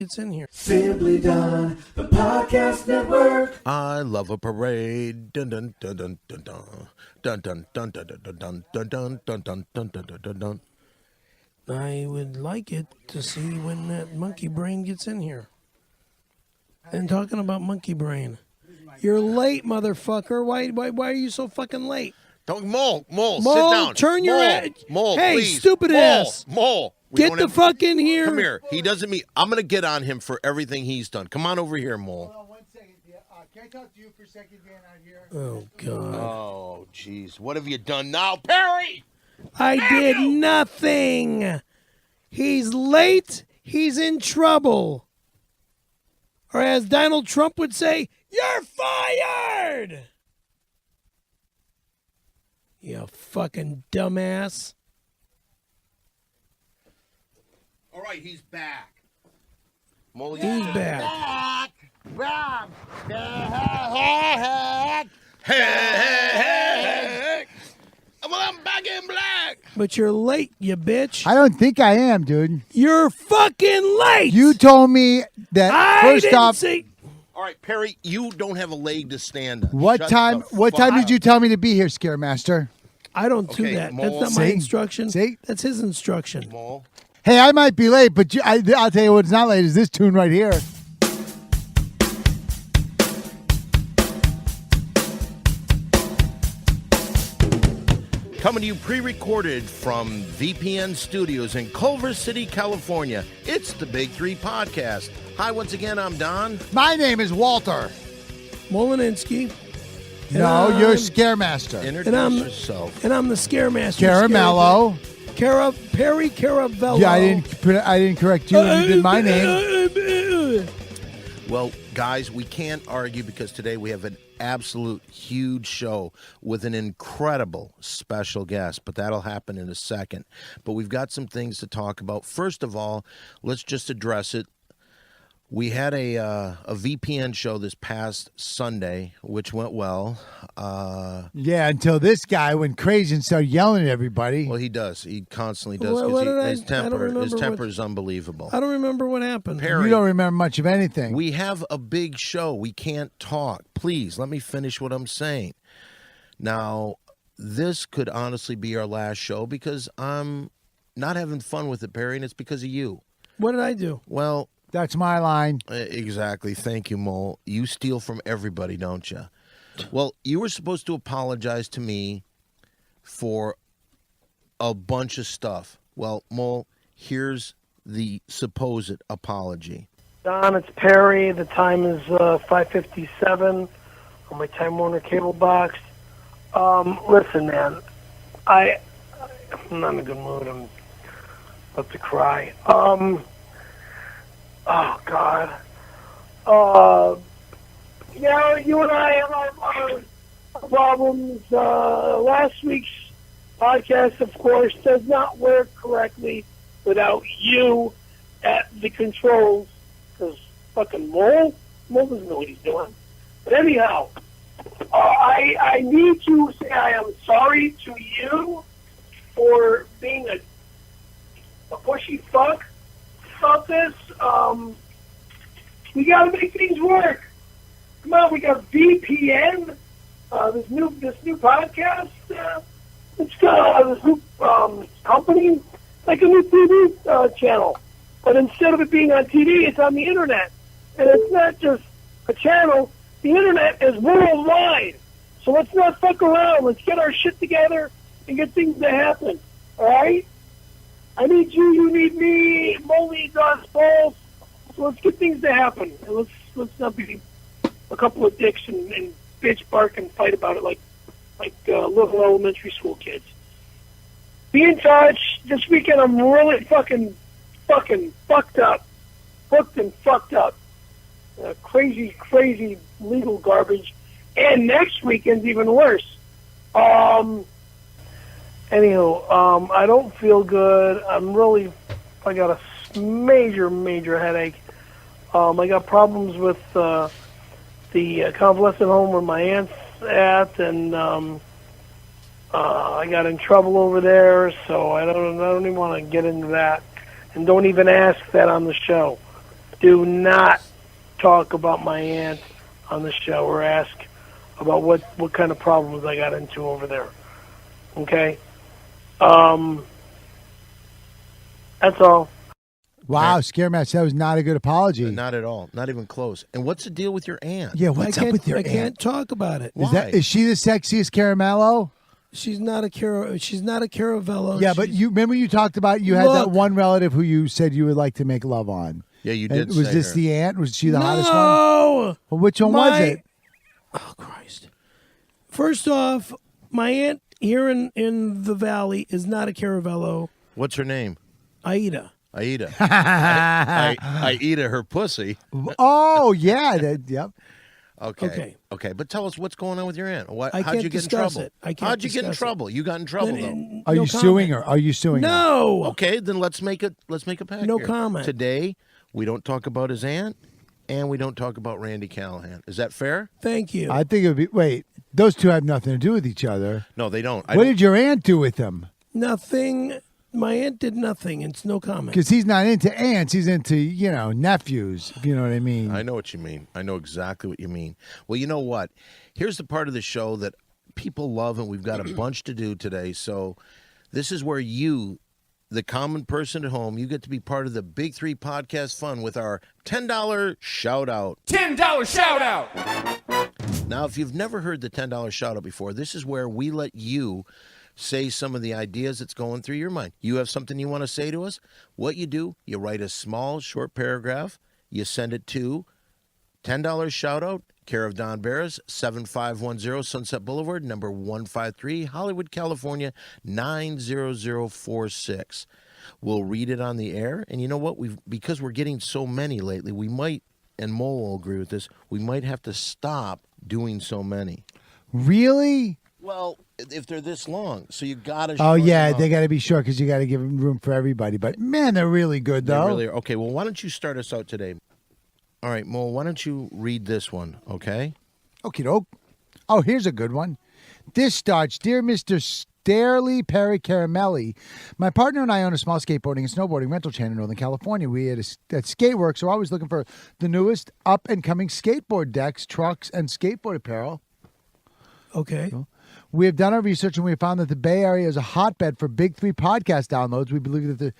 It's in here. Simply Done, the podcast network. I love a parade. Dun dun dun dun dun dun dun dun dun dun dun dun dun dun dun dun dun dun dun dun. I would like it to see when that monkey brain gets in here. And talking about monkey brain, you're late, motherfucker. Why are you so fucking late? Don't Mole, Mole, sit down. turn your head. Mole, hey, please. stupid ass. Mole. Get the fuck in here. Come here. He doesn't mean. I'm gonna get on him for everything he's done. Come on over here, Mole. Hold on 1 second. Can I talk to you for a second, Dan, out here? Oh God. Oh, jeez. What have you done now, Perry? I did nothing. He's late. He's in trouble. Or as Donald Trump would say, you're fired. You fucking dumbass. All right, he's back. Mole, He's back. Back. Well, I'm back in black. But you're late, you bitch. I don't think I am, dude. You're fucking late. You told me that I first didn't off. say. All right, Perry, you don't have a leg to stand on. What Shut time? the What fuck time did up. you tell me to be here, Scaremaster? I don't do Okay, that. Mole. That's not my See? instruction. See? That's his instruction. Mole? Hey, I might be late, but I'll tell you what's not late is this tune right here. Coming to you pre-recorded from VPN Studios in Culver City, California. It's the Big Three Podcast. Hi, once again, I'm Don. My name is Walter. Molininski. No, you're Scaremaster. Introduce yourself. And I'm the Scaremaster. Caramello. Perry Caravello. Yeah, I didn't correct you. You did my name. Well, guys, we can't argue because today we have an absolute huge show with an incredible special guest, but that'll happen in a second. But we've got some things to talk about. First of all, let's just address it. We had a VPN show this past Sunday, which went well. Yeah, until this guy went crazy and started yelling at everybody. Well, he does. He constantly does. What did His I don't remember temper is unbelievable. I don't remember what happened. Perry, You don't remember much of anything. we have a big show. We can't talk. Please, let me finish what I'm saying. Now, this could honestly be our last show because I'm not having fun with it, Perry, and it's because of you. What did I do? Well, That's my line. exactly. Thank you, Mole. You steal from everybody, don't you? Well, you were supposed to apologize to me for a bunch of stuff. Well, Mole, here's the supposed apology. Don, it's Perry. The time is 5:57 on my Time Warner cable box. Listen, man, I'm not in a good mood. I'm about to cry. Oh God. You and I have our problems. Last week's podcast, of course, does not work correctly without you at the controls. Because fucking Mole doesn't know what he's doing. But anyhow, I need to say I am sorry to you for being a pushy fuck about this. We gotta make things work. Come on, we got VPN. This new podcast. It's got this new company, like a new TV channel. But instead of it being on TV, it's on the internet. And it's not just a channel. The internet is worldwide. So let's not fuck around. Let's get our shit together and get things to happen. All right? I need you need me, Mole needs us both. So let's get things to happen. And let's not be a couple of dicks and bitch bark and fight about it like little elementary school kids. Be in touch. This weekend I'm really fucking fucked up. Booked and fucked up. Crazy legal garbage. And next weekend's even worse. Anywho, I don't feel good. I got a major headache. I got problems with the convalescent home where my aunt's at, and I got in trouble over there, so I don't even want to get into that. And don't even ask that on the show. do not talk about my aunt on the show or ask about what kind of problems I got into over there. Okay? That's all. Wow, Scaremaster, that was not a good apology. Not at all. Not even close. And what's the deal with your aunt? Yeah, what's up with your I aunt? can't talk about it. Why? Is she the sexiest Caramello? She's not a Caravello. Yeah, but you remember you talked about you had that Look. one relative who you said you would like to make love on. Yeah, you And did was say this her. the aunt? Was she the hottest one? No. Well, which one was it? Oh Christ! First off, my aunt here in the valley is not a Caravello. What's her name? Aida. Aida. I eat her pussy. Oh, yeah. Yep. Okay. But tell us what's going on with your aunt. I How'd can't you get in discuss trouble? it. I can't How'd you get in discuss it. trouble? You got in trouble though. Are No you suing comment. her? Are you suing her? No. Okay, then let's make a pact. No here. comment. Today we don't talk about his aunt, and we don't talk about Randy Callahan. Is that fair? Thank you. I think it would be. Wait, those two have nothing to do with each other. No, they don't. What did your aunt do with him? Nothing. My aunt did nothing. It's no comment. Because he's not into aunts. He's into, nephews, if you know what I mean. I know what you mean. I know exactly what you mean. Well, you know what? Here's the part of the show that people love, and we've got a bunch to do today. So this is where you, the common person at home, you get to be part of the Big Three Podcast Fun with our $10 shout-out. $10 shout out. Now, if you've never heard the $10 shout-out before, this is where we let you say some of the ideas that's going through your mind. You have something you want to say to us? What you do, you write a small, short paragraph. You send it to $10 shout-out, care of Don Barris, 7510 Sunset Boulevard, number 153, Hollywood, California, 90046. We'll read it on the air. And you know what? Because we're getting so many lately, we might, and Mo will agree with this, we might have to stop doing so many. Really? Well, if they're this long, so you gotta. Oh, yeah, shorten them they up. got to be short because you got to give them room for everybody. But, man, they're really good, They though. really are. Okay, well, why don't you start us out today? All right, Mo, why don't you read this one, okay? Okie doke. Oh, here's a good one. This starts, Dear Mr. Starley Perry Caramelli, my partner and I own a small skateboarding and snowboarding rental chain in Northern California. We at Skateworks are always looking for the newest up-and-coming skateboard decks, trucks, and skateboard apparel. Okay. We have done our research and we have found that the Bay Area is a hotbed for Big Three podcast downloads. We believe that the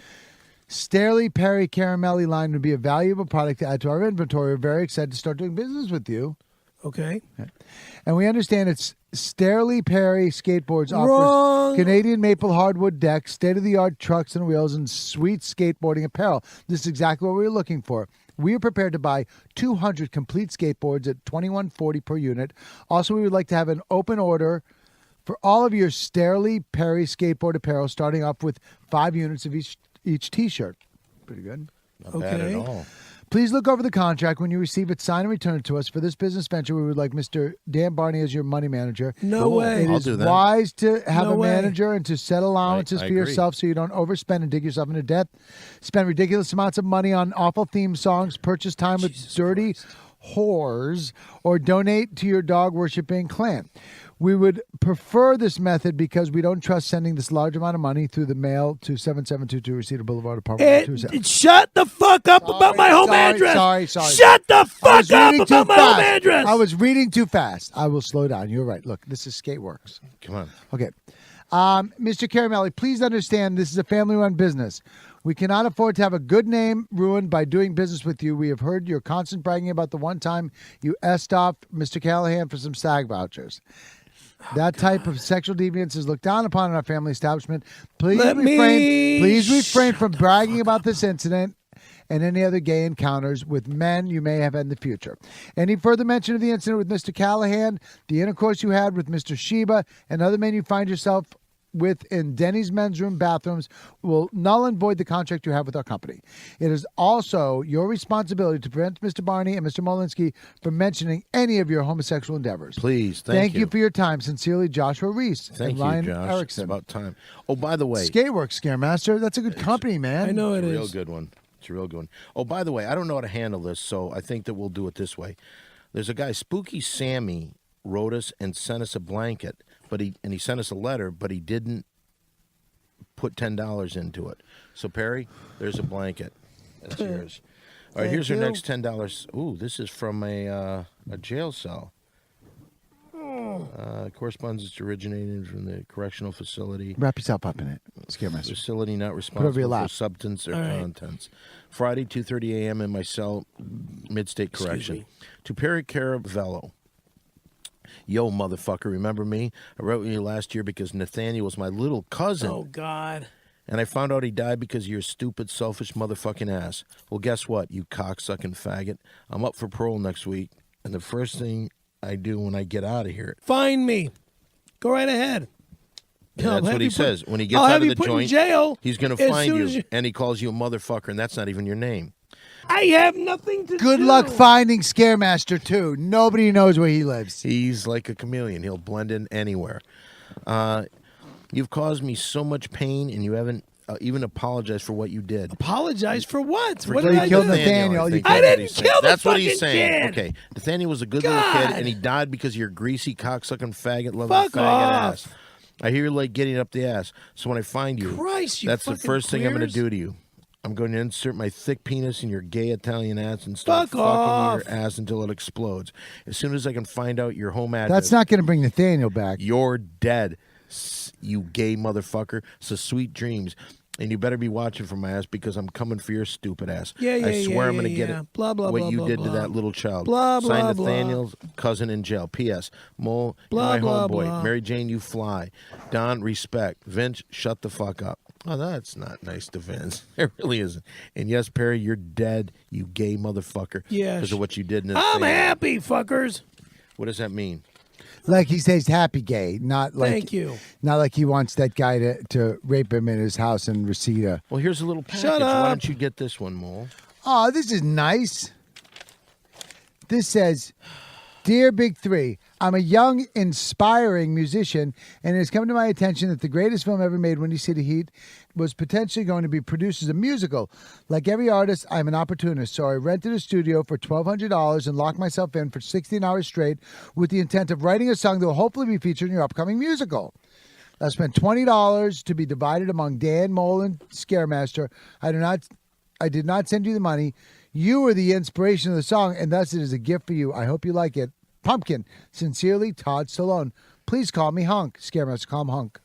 Starley Perry Caramelli line would be a valuable product to add to our inventory. We're very excited to start doing business with you. Okay. And we understand it's Starley Perry Skateboards Wrong. offers Canadian maple hardwood decks, state-of-the-art trucks and wheels, and sweet skateboarding apparel. This is exactly what we were looking for. We are prepared to buy 200 complete skateboards at $21.40 per unit. Also, we would like to have an open order for all of your Starley Perry skateboard apparel, starting off with 5 units of each T-shirt. Pretty good. Not bad at Okay. all. Please look over the contract. When you receive it, sign and return it to us. For this business venture, we would like Mr. Dan Barney as your money manager. No Cool. way. It I'll is do that. wise to have No a way. manager and to set allowances I for agree. yourself so you don't overspend and dig yourself into debt. Spend ridiculous amounts of money on awful theme songs, purchase time with dirty whores, or donate to your dog worshiping clan. We would prefer this method because we don't trust sending this large amount of money through the mail to 7722 Reseda Boulevard, apartment 27. Shut the fuck up about my home address. Sorry. Shut the I fuck was up reading too about my home fast. address. I was reading too fast. I will slow down. You're right. Look, this is Skateworks. Come on. Okay. Mr. Caramelli, please understand this is a family-run business. We cannot afford to have a good name ruined by doing business with you. We have heard your constant bragging about the one time you S-ed off Mr. Callahan for some SAG vouchers. That type of sexual deviance is looked down upon in our family establishment. Please refrain from bragging about this incident and any other gay encounters with men you may have had in the future. Any further mention of the incident with Mr. Callahan, the intercourse you had with Mr. Sheba, and other men you find yourself with in Denny's men's room bathrooms will null and void the contract you have with our company. It is also your responsibility to prevent Mr. Barney and Mr. Molinsky from mentioning any of your homosexual endeavors. Please, Thank you for your time. Sincerely, Joshua Reese Thank and you, Ryan Josh. Erickson. It's about time. Oh, by the way, Skateworks, Scaremaster. That's a good company, man. I know it it's a real is. good one. It's a real good one. Oh, by the way, I don't know how to handle this, so I think that we'll do it this way. There's a guy, Spooky Sammy, wrote us and sent us a blanket, but he sent us a letter, but he didn't put $10 into it. So Perry, there's a blanket. That's yours. All right, Thank here's you. our next $10. Ooh, this is from a jail cell. Correspondence originated from the correctional facility. Wrap yourself up in it. Scaremaster. Facility not over your responsible for lap. substance or All right. contents. Friday, 2:30 a.m. in my cell, Mid-State Correction. me. To Perry Caravello. Yo, motherfucker, remember me? I wrote you last year because Nathaniel was my little cousin. Oh, God. And I found out he died because of your stupid, selfish motherfucking ass. Well, guess what, you cocksucking faggot? I'm up for parole next week, and the first thing I do when I get out of here, Find me. Go right ahead. and I'll that's have what you he put- says. When he gets I'll out have of you the put in joint, jail he's going to as find soon you, as you- and he calls you a motherfucker, and that's not even your name. I have nothing to do. Good luck finding Scaremaster, too. Nobody knows where he lives. He's like a chameleon. He'll blend in anywhere. You've caused me so much pain, and you haven't even apologized for what you did. Apologize for what? For What killing did I killed do? Nathaniel. I think I that's what didn't he's saying. kill the That's what he's fucking saying. kid. Okay, Nathaniel was a good little kid, God. and he died because of your greasy, cocksucking, faggot-loving Fuck faggot off. ass. I hear you're like getting up the ass. So when I find you, Christ, you that's the fucking first thing I'm going to queers. do to you. I'm going to insert my thick penis in your gay Italian ass and start Fuck fucking off. your ass until it explodes. As soon as I can find out your home address, That's not going to bring Nathaniel back. you're dead, you gay motherfucker. So sweet dreams. And you better be watching for my ass because I'm coming for your stupid ass. Yeah, yeah, I swear yeah, I'm going to yeah, get yeah. it. Blah, blah, what blah, you blah, did blah. to that little child. Blah, Signed blah, blah. Nathaniel's cousin in jail. P.S. Mole, Blah, you're my blah, homeboy. blah. Mary Jane, you fly. Don, respect. Vince, shut the fuck up. Oh, that's not nice to Vince. It really isn't. And yes, Perry, you're dead, you gay motherfucker. Yeah, Because of what you did in I'm Nathaniel. happy, fuckers. What does that mean? Like he says happy gay, not like Thank you. not like he wants that guy to rape him in his house in Reseda. Well, here's a little package. Shut Why up. don't you get this one, Mole? Oh, this is nice. This says, Dear Big Three, I'm a young, inspiring musician, and it has come to my attention that the greatest film ever made, Windy City Heat, was potentially going to be produced as a musical. Like every artist, I'm an opportunist, so I rented a studio for $1,200 and locked myself in for 16 hours straight with the intent of writing a song that will hopefully be featured in your upcoming musical. I spent $20 to be divided among Dan, Mole, and Scaremaster. I did not send you the money. You were the inspiration of the song, and thus it is a gift for you. I hope you like it. Pumpkin. Sincerely, Todd Stallone. Please call me Hunk. Scaremaster, call him Hunk.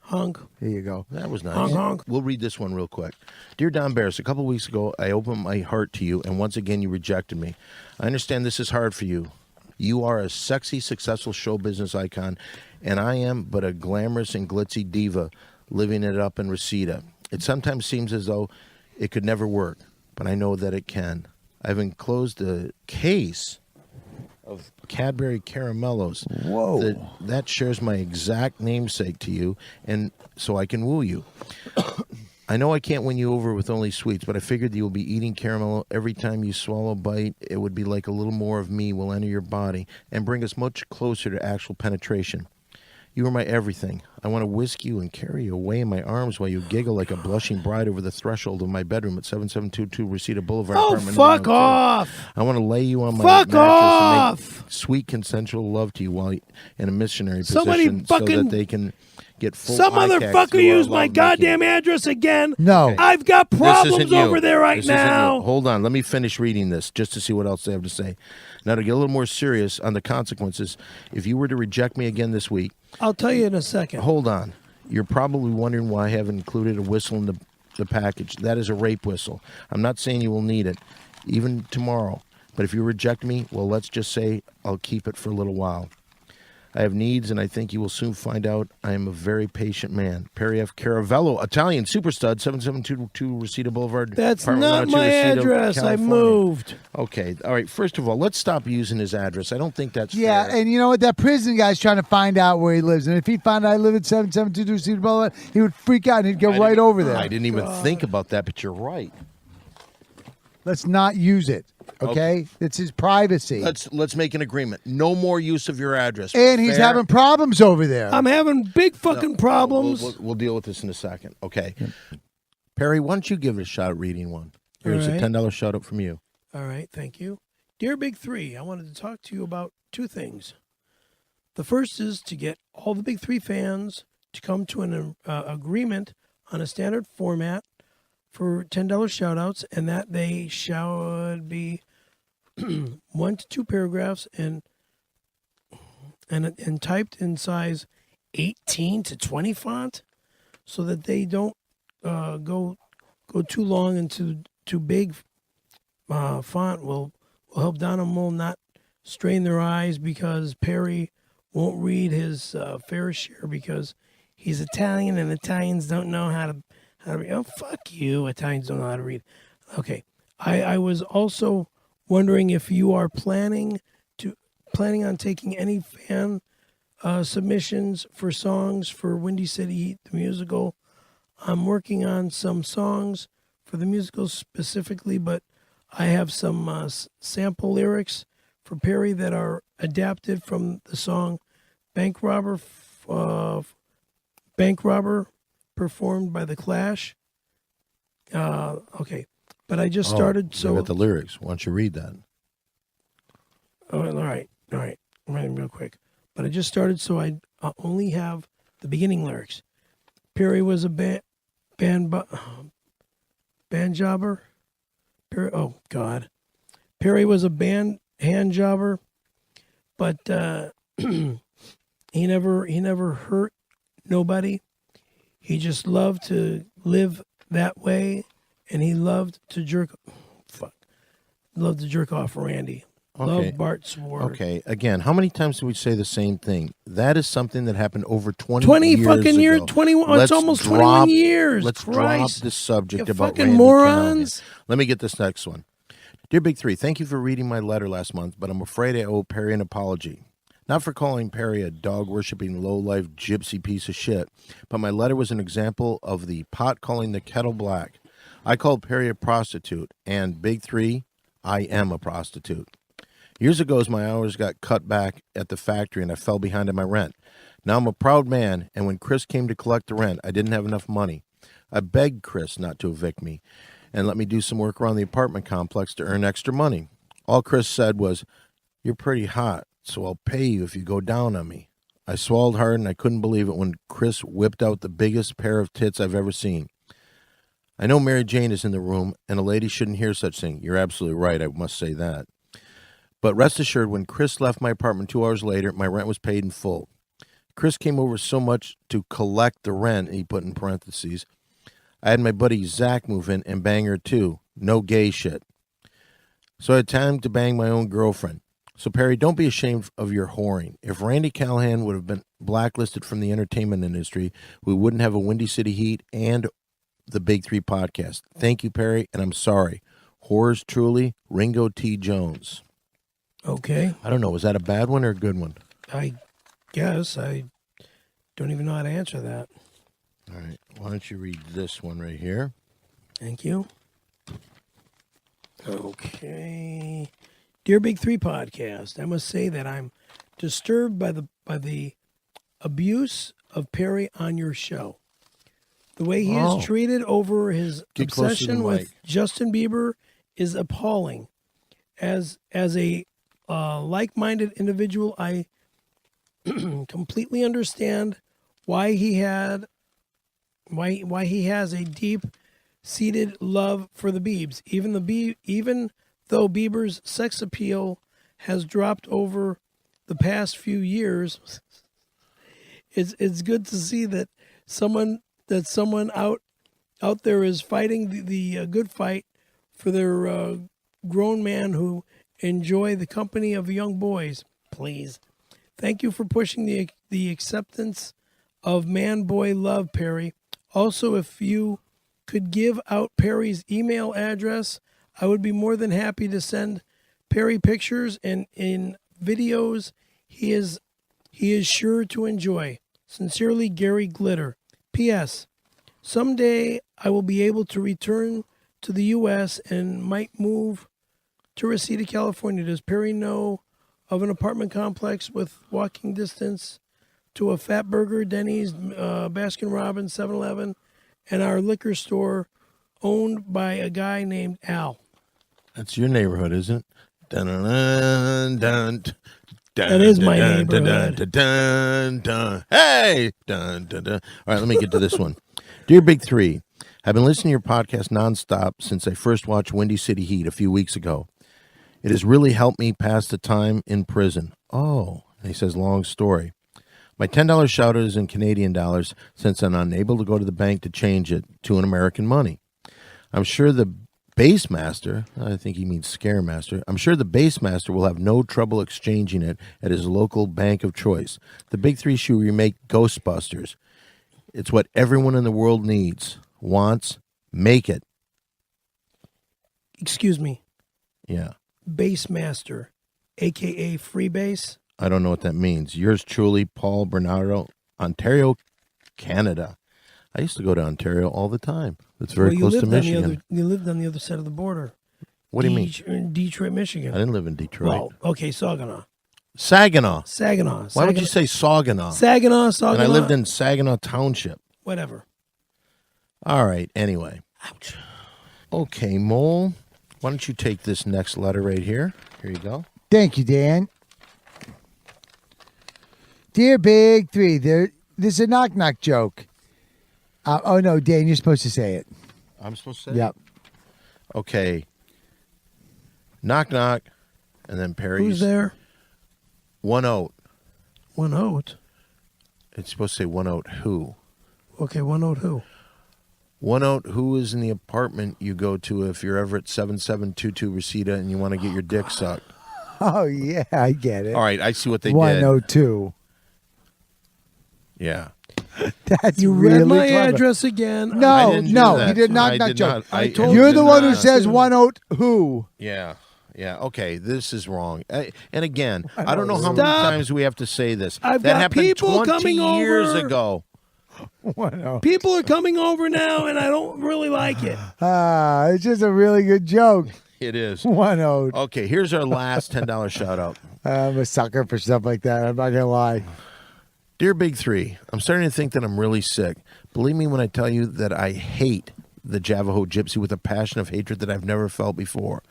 Hunk. Here you go. That was nice. Honk, honk. We'll read this one real quick. Dear Don Barris, a couple weeks ago, I opened my heart to you, and once again, you rejected me. I understand this is hard for you. You are a sexy, successful show business icon, and I am but a glamorous and glitzy diva living it up in Reseda. It sometimes seems as though it could never work, but I know that it can. I've enclosed a case of Cadbury Caramellos. Whoa. That shares my exact namesake to you, and so I can woo you. I know I can't win you over with only sweets, but I figured you'll be eating caramel every time you swallow a bite. It would be like a little more of me will enter your body and bring us much closer to actual penetration. You are my everything. I want to whisk you and carry you away in my arms while you giggle like a blushing bride over the threshold of my bedroom at 7722 Reseda Boulevard. Oh, apartment fuck 902. off. I want to lay you on my Fuck mattress off. and make sweet consensual love to you while in a missionary Somebody position so fucking- that they can get full Some eye contact motherfucker through our used my lovemaking. goddamn address again. No. I've got This problems isn't you. over there right This isn't you. now. Hold on. Let me finish reading this just to see what else they have to say. Now, to get a little more serious on the consequences, if you were to reject me again this week, I'll tell you in a second. hold on. You're probably wondering why I haven't included a whistle in the package. That is a rape whistle. I'm not saying you will need it, even tomorrow. But if you reject me, well, let's just say I'll keep it for a little while. I have needs, and I think you will soon find out I am a very patient man. Perry F. Caravello, Italian superstud, 7722 Reseda Boulevard. That's apartment not 102, my Reseda, address. I California. moved. Okay. All right. First of all, let's stop using his address. I don't think that's Yeah, fair. and you know what? That prison guy's trying to find out where he lives. And if he found out I live at 7722 Cedar Boulevard, he would freak out and he'd go right over there. I didn't even think about that, but you're right. Let's not use it, okay? It's his privacy. Let's make an agreement. No more use of your address. And he's Fair? having problems over there. I'm having big fucking problems. We'll deal with this in a second. Okay. Perry, why don't you give it a shot at reading one? Here's All a right. $10 shout out from you. All right, thank you. Dear Big Three, I wanted to talk to you about two things. The first is to get all the Big Three fans to come to an agreement on a standard format for $10 shout outs, and that they should be 1 to 2 paragraphs and typed in size 18 to 20 font, so that they don't go too long and too big. Font will help Donna Mole not strain their eyes, because Perry won't read his fair share because he's Italian, and Italians don't know how to read. Oh, fuck you. Italians don't know how to read. Okay. I was also wondering if you are planning on taking any fan submissions for songs for Windy City Heat, the musical. I'm working on some songs for the musical specifically, but I have some sample lyrics for Perry that are adapted from the song Bank Robber, performed by The Clash. Okay. But I just started, so... got the lyrics. Why don't you read that? Oh, all right. I'm writing real quick. But I just started, so I only have the beginning lyrics. Perry was a band jobber. Oh, God. Perry was a hand jobber, but he never hurt nobody. He just loved to live that way, and he loved to jerk off Randy. Okay. Love Bart Sword. Okay, again, how many times do we say the same thing? That is something that happened over 20 fucking years, ago. 21. It's almost 21 years. Let's Christ. drop the subject You about fucking Randy morons. Callahan. Let me get this next one. Dear Big Three, thank you for reading my letter last month, but I'm afraid I owe Perry an apology. Not for calling Perry a dog-worshipping, low-life, gypsy piece of shit, but my letter was an example of the pot calling the kettle black. I called Perry a prostitute, and Big Three, I am a prostitute. Years ago, as my hours got cut back at the factory and I fell behind on my rent. Now I'm a proud man, and when Chris came to collect the rent, I didn't have enough money. I begged Chris not to evict me and let me do some work around the apartment complex to earn extra money. All Chris said was, "You're pretty hot, so I'll pay you if you go down on me." I swallowed hard, and I couldn't believe it when Chris whipped out the biggest pair of tits I've ever seen. I know Mary Jane is in the room, and a lady shouldn't hear such thing. You're absolutely right, I must say that. But rest assured, when Chris left my apartment 2 hours later, my rent was paid in full. Chris came over so much to collect the rent, he put in parentheses. I had my buddy Zach move in and bang her too. No gay shit. So I had time to bang my own girlfriend. So Perry, don't be ashamed of your whoring. If Randy Callahan would have been blacklisted from the entertainment industry, we wouldn't have a Windy City Heat and the Big Three podcast. Thank you, Perry, and I'm sorry. Whores truly, Ringo T. Jones. Okay. I don't know. Was that a bad one or a good one? I guess. I don't even know how to answer that. All right. Why don't you read this one right here? Thank you. Okay. Dear Big Three Podcast, I must say that I'm disturbed by the abuse of Perry on your show. The way he is treated over his obsession with Justin Bieber is appalling. As a like-minded individual, I completely understand why he has a deep-seated love for the Biebs. Even though Bieber's sex appeal has dropped over the past few years, it's good to see that someone out there is fighting the good fight for their grown man who enjoy the company of young boys. Please. Thank you for pushing the acceptance of man-boy love, Perry. Also, if you could give out Perry's email address, I would be more than happy to send Perry pictures and in videos he is sure to enjoy. Sincerely, Gary Glitter. P.S. Someday I will be able to return to the U.S. and might move to Reseda, California. Does Perry know of an apartment complex with walking distance to a Fat Burger, Denny's, Baskin Robbins, 7-Eleven, and our liquor store owned by a guy named Al? That's your neighborhood, isn't it? Dun, dun, dun, dun, that is my dun, neighborhood. Dun, dun, dun, dun. Hey! Dun, dun, dun. All right, let me get to this one. Dear Big Three, I've been listening to your podcast nonstop since I first watched Windy City Heat a few weeks ago. It has really helped me pass the time in prison. Oh, and he says, long story. My $10 shout out is in Canadian dollars since I'm unable to go to the bank to change it to an American money. I'm sure the base master, I think he means scare master, I'm sure the base master will have no trouble exchanging it at his local bank of choice. The big three should remake Ghostbusters. It's what everyone in the world needs, wants, make it. Excuse me. Yeah. Base master, a.k.a. freebase. I don't know what that means. Yours truly, Paul Bernardo, Ontario, Canada. I used to go to Ontario all the time. It's very close to Michigan. You lived on the other side of the border. What do you mean? In Detroit, Michigan. I didn't live in Detroit. Well, okay, Saginaw. Saginaw. Why would you say Saginaw? Saginaw. And I lived in Saginaw Township. Whatever. All right, anyway. Ouch. Okay, Mole, why don't you take this next letter right here? Here you go. Thank you, Dan. Dear Big Three, this is a knock-knock joke. Oh, no, Dan, you're supposed to say it. I'm supposed to say Yep. it? Okay. Knock, knock, and then Perry's. Who's there? One out. One out. It's supposed to say one out who? Okay, one out who? One out who is in the apartment you go to if you're ever at 7722 Reseda and you want to get your dick sucked. Oh, yeah, I get it. All right, I see what they did. 102. Yeah. That's You really read my clever. address again. I No, didn't do no, that. he did not I knock did joke. not. I told You're did the one who not. says one out who. Yeah. Yeah. Okay. This is wrong. And again, I don't know how many Stop. times we have to say this. I've that got happened people 20 coming years over. ago. One out. People are coming over now, and I don't really like it. It's just a really good joke. It is. One out. Okay. Here's our last $10 shout out. I'm a sucker for stuff like that. I'm not going to lie. Dear Big Three, I'm starting to think that I'm really sick. Believe me when I tell you that I hate the Javaho Gypsy with a passion of hatred that I've never felt before.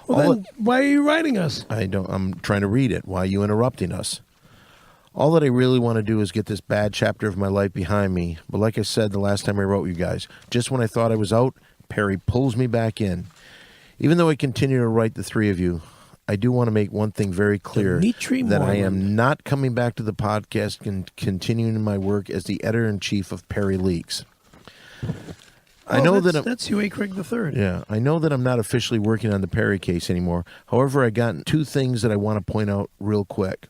Well, then, why are you writing us? I'm trying to read it. Why are you interrupting us? All that I really want to do is get this bad chapter of my life behind me. But like I said the last time I wrote you guys, just when I thought I was out, Perry pulls me back in. Even though I continue to write the three of you, I do want to make one thing very clear, Dimitri that I Moreland. am not coming back to the podcast and continuing my work as the editor-in-chief of Perry Leaks. I know that's Huey Craig III. Yeah, I know that I'm not officially working on the Perry case anymore. However, I got two things that I want to point out real quick.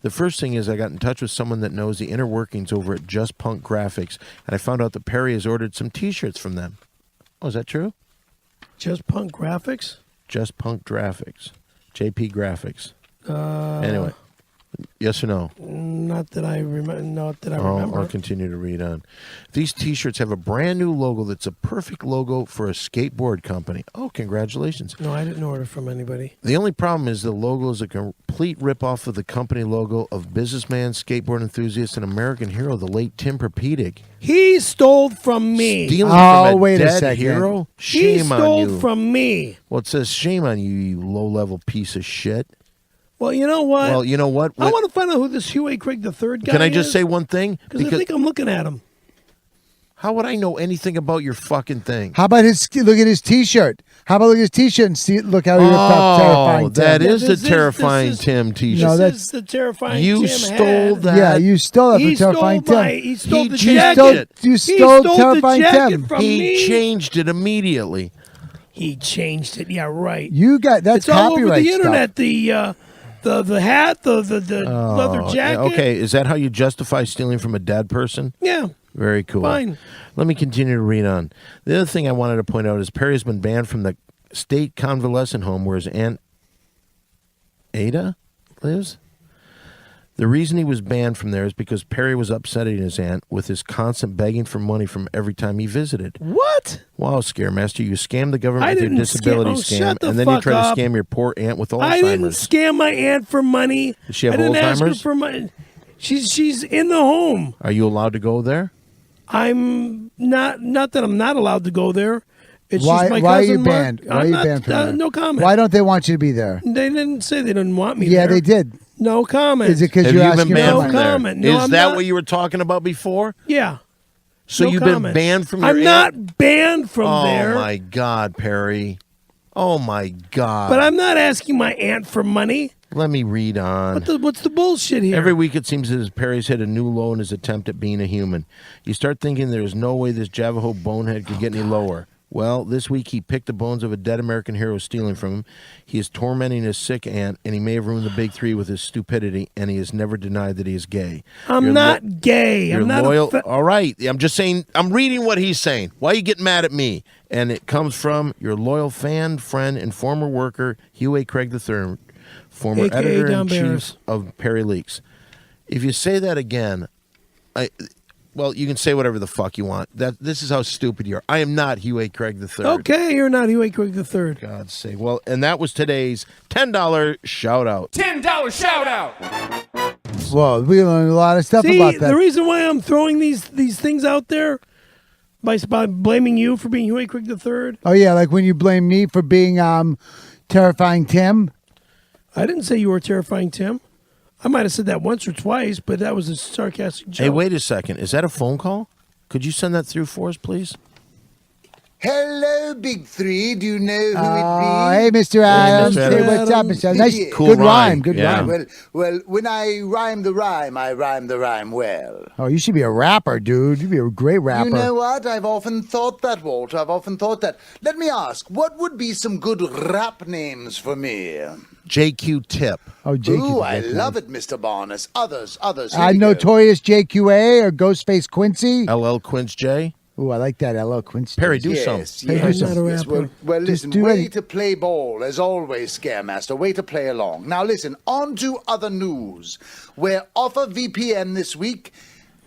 The first thing is I got in touch with someone that knows the inner workings over at Just Punk Graphics, and I found out that Perry has ordered some T-shirts from them. Oh, is that true? Just Punk Graphics? Just Punk Graphics. JP Graphics. Uh, Anyway, yes or no? Not that I remember. Not that I I'll remember. continue to read on. These T-shirts have a brand new logo that's a perfect logo for a skateboard company. Oh, congratulations. No, I didn't order from anybody. The only problem is the logo is a complete ripoff of the company logo of businessman, skateboard enthusiast, and American hero, the late Tim Perpedic. He stole from me. Stealing Oh, from a wait a dead second. hero? He Shame on stole you. from me. Well, it says shame on you, you low-level piece of shit. Well, you know what? Well, you know what? I want to find out who this Huey Craig III guy is. Can I just say one thing? Because I think I'm looking at him. How would I know anything about your fucking thing? How about look at his T-shirt? How about look at his T-shirt and look how he ripped up Terrifying Tim. That is This the Terrifying this is- Tim T-shirt. No, This is the terrifying You Tim stole had. that. Yeah, you stole that He from stole Terrifying Tim. He stole He the stole jacket. it. You He stole stole Terrifying the jacket Tim. from He me. changed it immediately. He changed it. Yeah, right. You got that's It's all over copyright the stuff. internet. The hat, the leather Oh, jacket. okay, is that how you justify stealing from a dead person? Yeah. Very cool. Fine. Let me continue to read on. The other thing I wanted to point out is Perry has been banned from the state convalescent home where his aunt Ada lives. The reason he was banned from there is because Perry was upsetting his aunt with his constant begging for money from every time he visited. What? Wow, Scaremaster, you scammed the government I with your didn't disability scam- scam, shut the and then you fuck try up. to scam your poor aunt with I didn't Alzheimer's. scam my aunt for money. Does she have I didn't ask her Alzheimer's? for money. She's in the home. Are you allowed to go there? I'm not that I'm not allowed to go there. It's Why just my are cousin you Mark. banned? Why are I'm you not, banned from there? No comment. Why don't they want you to be there? They didn't say they didn't want me Yeah, there. they did. No comment. Is it because Have you're you been asking banned No for from money? there? comment. No, Is I'm that not. what you were talking about before? Yeah. So No you've comment. been banned from your I'm aunt? not banned from there. Oh, my God, Perry. Oh, my God. But I'm not asking my aunt for money. Let me read on. What's the bullshit here? Every week it seems as Perry's hit a new low in his attempt at being a human. You start thinking there is no way this Javaho bonehead could get any lower. Well, this week he picked the bones of a dead American hero stealing from him. He is tormenting his sick aunt, and he may have ruined the big three with his stupidity, and he has never denied that he is gay. I'm not gay. You're I'm not loyal. All right. I'm just saying, I'm reading what he's saying. Why are you getting mad at me? And it comes from your loyal fan, friend, and former worker, Hugh A. Craig III, former AKA editor Don in chief Barris. of Perry Leaks. If you say that again, well, you can say whatever the fuck you want. This is how stupid you are. I am not Hugh A. Craig III. Okay, you're not Hugh A. Craig III. God's sake. Well, and that was today's $10 shout out. $10 shout out. Well, we learned a lot of stuff See, about that. the reason why I'm throwing these things out there by blaming you for being Hugh A. Craig III. Oh yeah, like when you blame me for being terrifying Tim. I didn't say you were terrifying Tim. I might have said that once or twice, but that was a sarcastic joke. Hey, wait a second. Is that a phone call? Could you send that through for us, please? Hello, Big Three. Do you know who it be? Hey, Mr. Adams. Mr. Hey, what's up, Adams. Mr. Adams? Nice, Yeah. Cool good rhyme. rhyme. Good Yeah. rhyme. Well, when I rhyme the rhyme, I rhyme the rhyme well. Oh, you should be a rapper, dude. You'd be a great rapper. You know what? I've often thought that, Walt. I've often thought that. Let me ask, what would be some good rap names for me? JQ Tip. Oh, JQ. Ooh, I love it, Mr. Barnes. Others. Here I we go. Notorious JQA or Ghostface Quincy. LL Quince J. Ooh, I like that LL Quincy. Perry, do some. Yes, Hey, yes, I'm not a yes. rapper. Well, Just listen, do way it. to play ball, as always, Scaremaster. Way to play along. Now, listen, on to other news. We're off of VPN this week,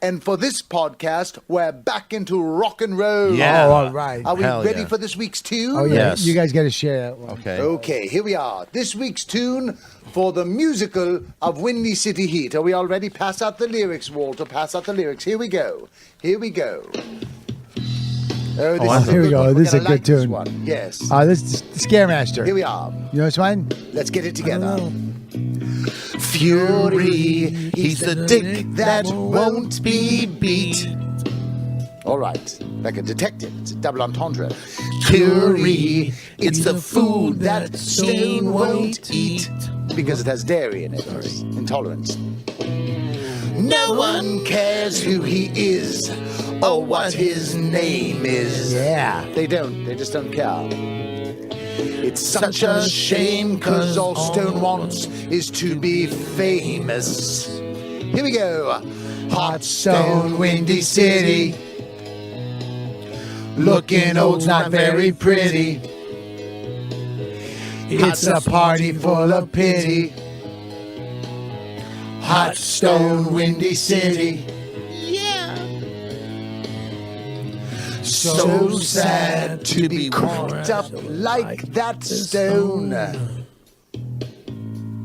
and for this podcast, we're back into rock and roll. Yeah. Oh, all right. Are we Hell ready yeah. for this week's tune? Oh, yeah. Yes. You guys got to share that one. Okay. Okay, here we are. This week's tune for the musical of Windy City Heat. Are we all ready? Pass out the lyrics, Walter. Pass out the lyrics. Here we go. Here we go. Oh, this is a Here we good go. one. We're This is a gonna good like this tune. one. Yes. This is Scaremaster. Here we are. You know this one? Let's get it I don't together. know. Fury, he's the dick that won't be beat. All right. Like a detective. It's a double entendre. Fury, it's the food that Stone won't eat. Because it has dairy in it. Intolerance. No one cares who he is or what his name is. Yeah. They don't. They just don't care. It's Such a shame, 'cause all Stone wants is to be famous. Here we go. Hot Stone, Windy City. Looking old's not very pretty. It's a party full of pity. Hot Stone, Windy City. So sad to be cooked up like that stone.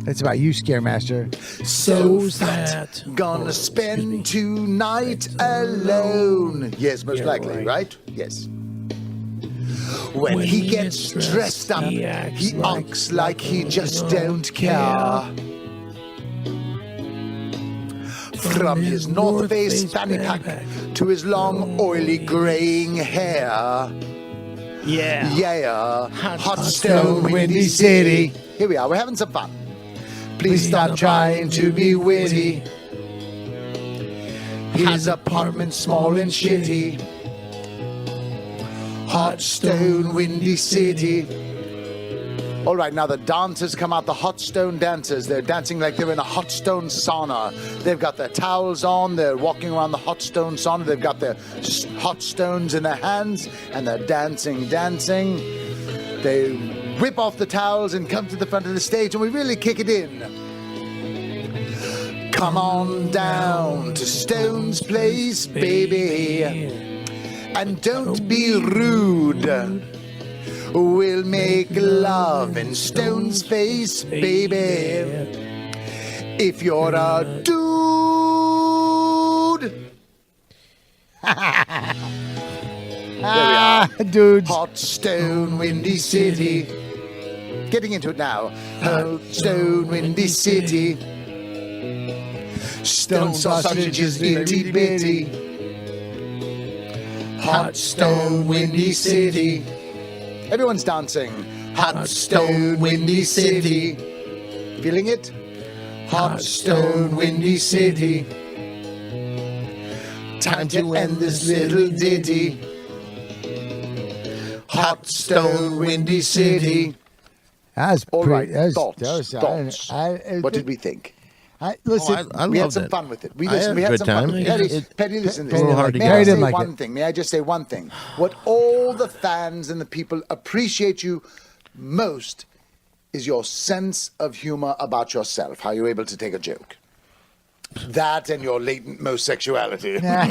That's about you, Scaremaster. So sad. Gonna spend tonight alone. Yes, most likely, right? Yes. When he gets dressed up, he acts like he just don't care. From his North Face fanny pack to his long, oily, graying hair. Yeah. Hot Stone, Windy City. Here we are, we're having some fun. Please stop trying to be witty. His apartment small and shitty. Hot Stone, Windy City. All right, now the dancers come out, the hot stone dancers. They're dancing like they're in a hot stone sauna. They've got their towels on. They're walking around the hot stone sauna. They've got their hot stones in their hands, and they're dancing. They whip off the towels and come to the front of the stage, and we really kick it in. Come on down to Stone's place, baby, and don't be rude. We'll make love in Stone's face, baby. If you're a dude. Dudes. Hot Stone, Windy City. Getting into it now. Hot Stone, Windy City. Stone sausages, itty bitty. Hot stone, windy city. Everyone's dancing. Hot stone, windy city. Feeling it? Hot stone, windy city. Time to end this little ditty. Hot stone, windy city. That's All right, pretty. That thoughts. was, Thoughts. What did we think? Listen, I We had loved some it. fun with it. We I had a had good some fun. time. Petty, listen to a little this. hard to May get. I I didn't say like one it. thing? May I just say one thing? What all the fans and the people appreciate you most is your sense of humor about yourself, how you're able to take a joke. That and your latent homosexuality. enough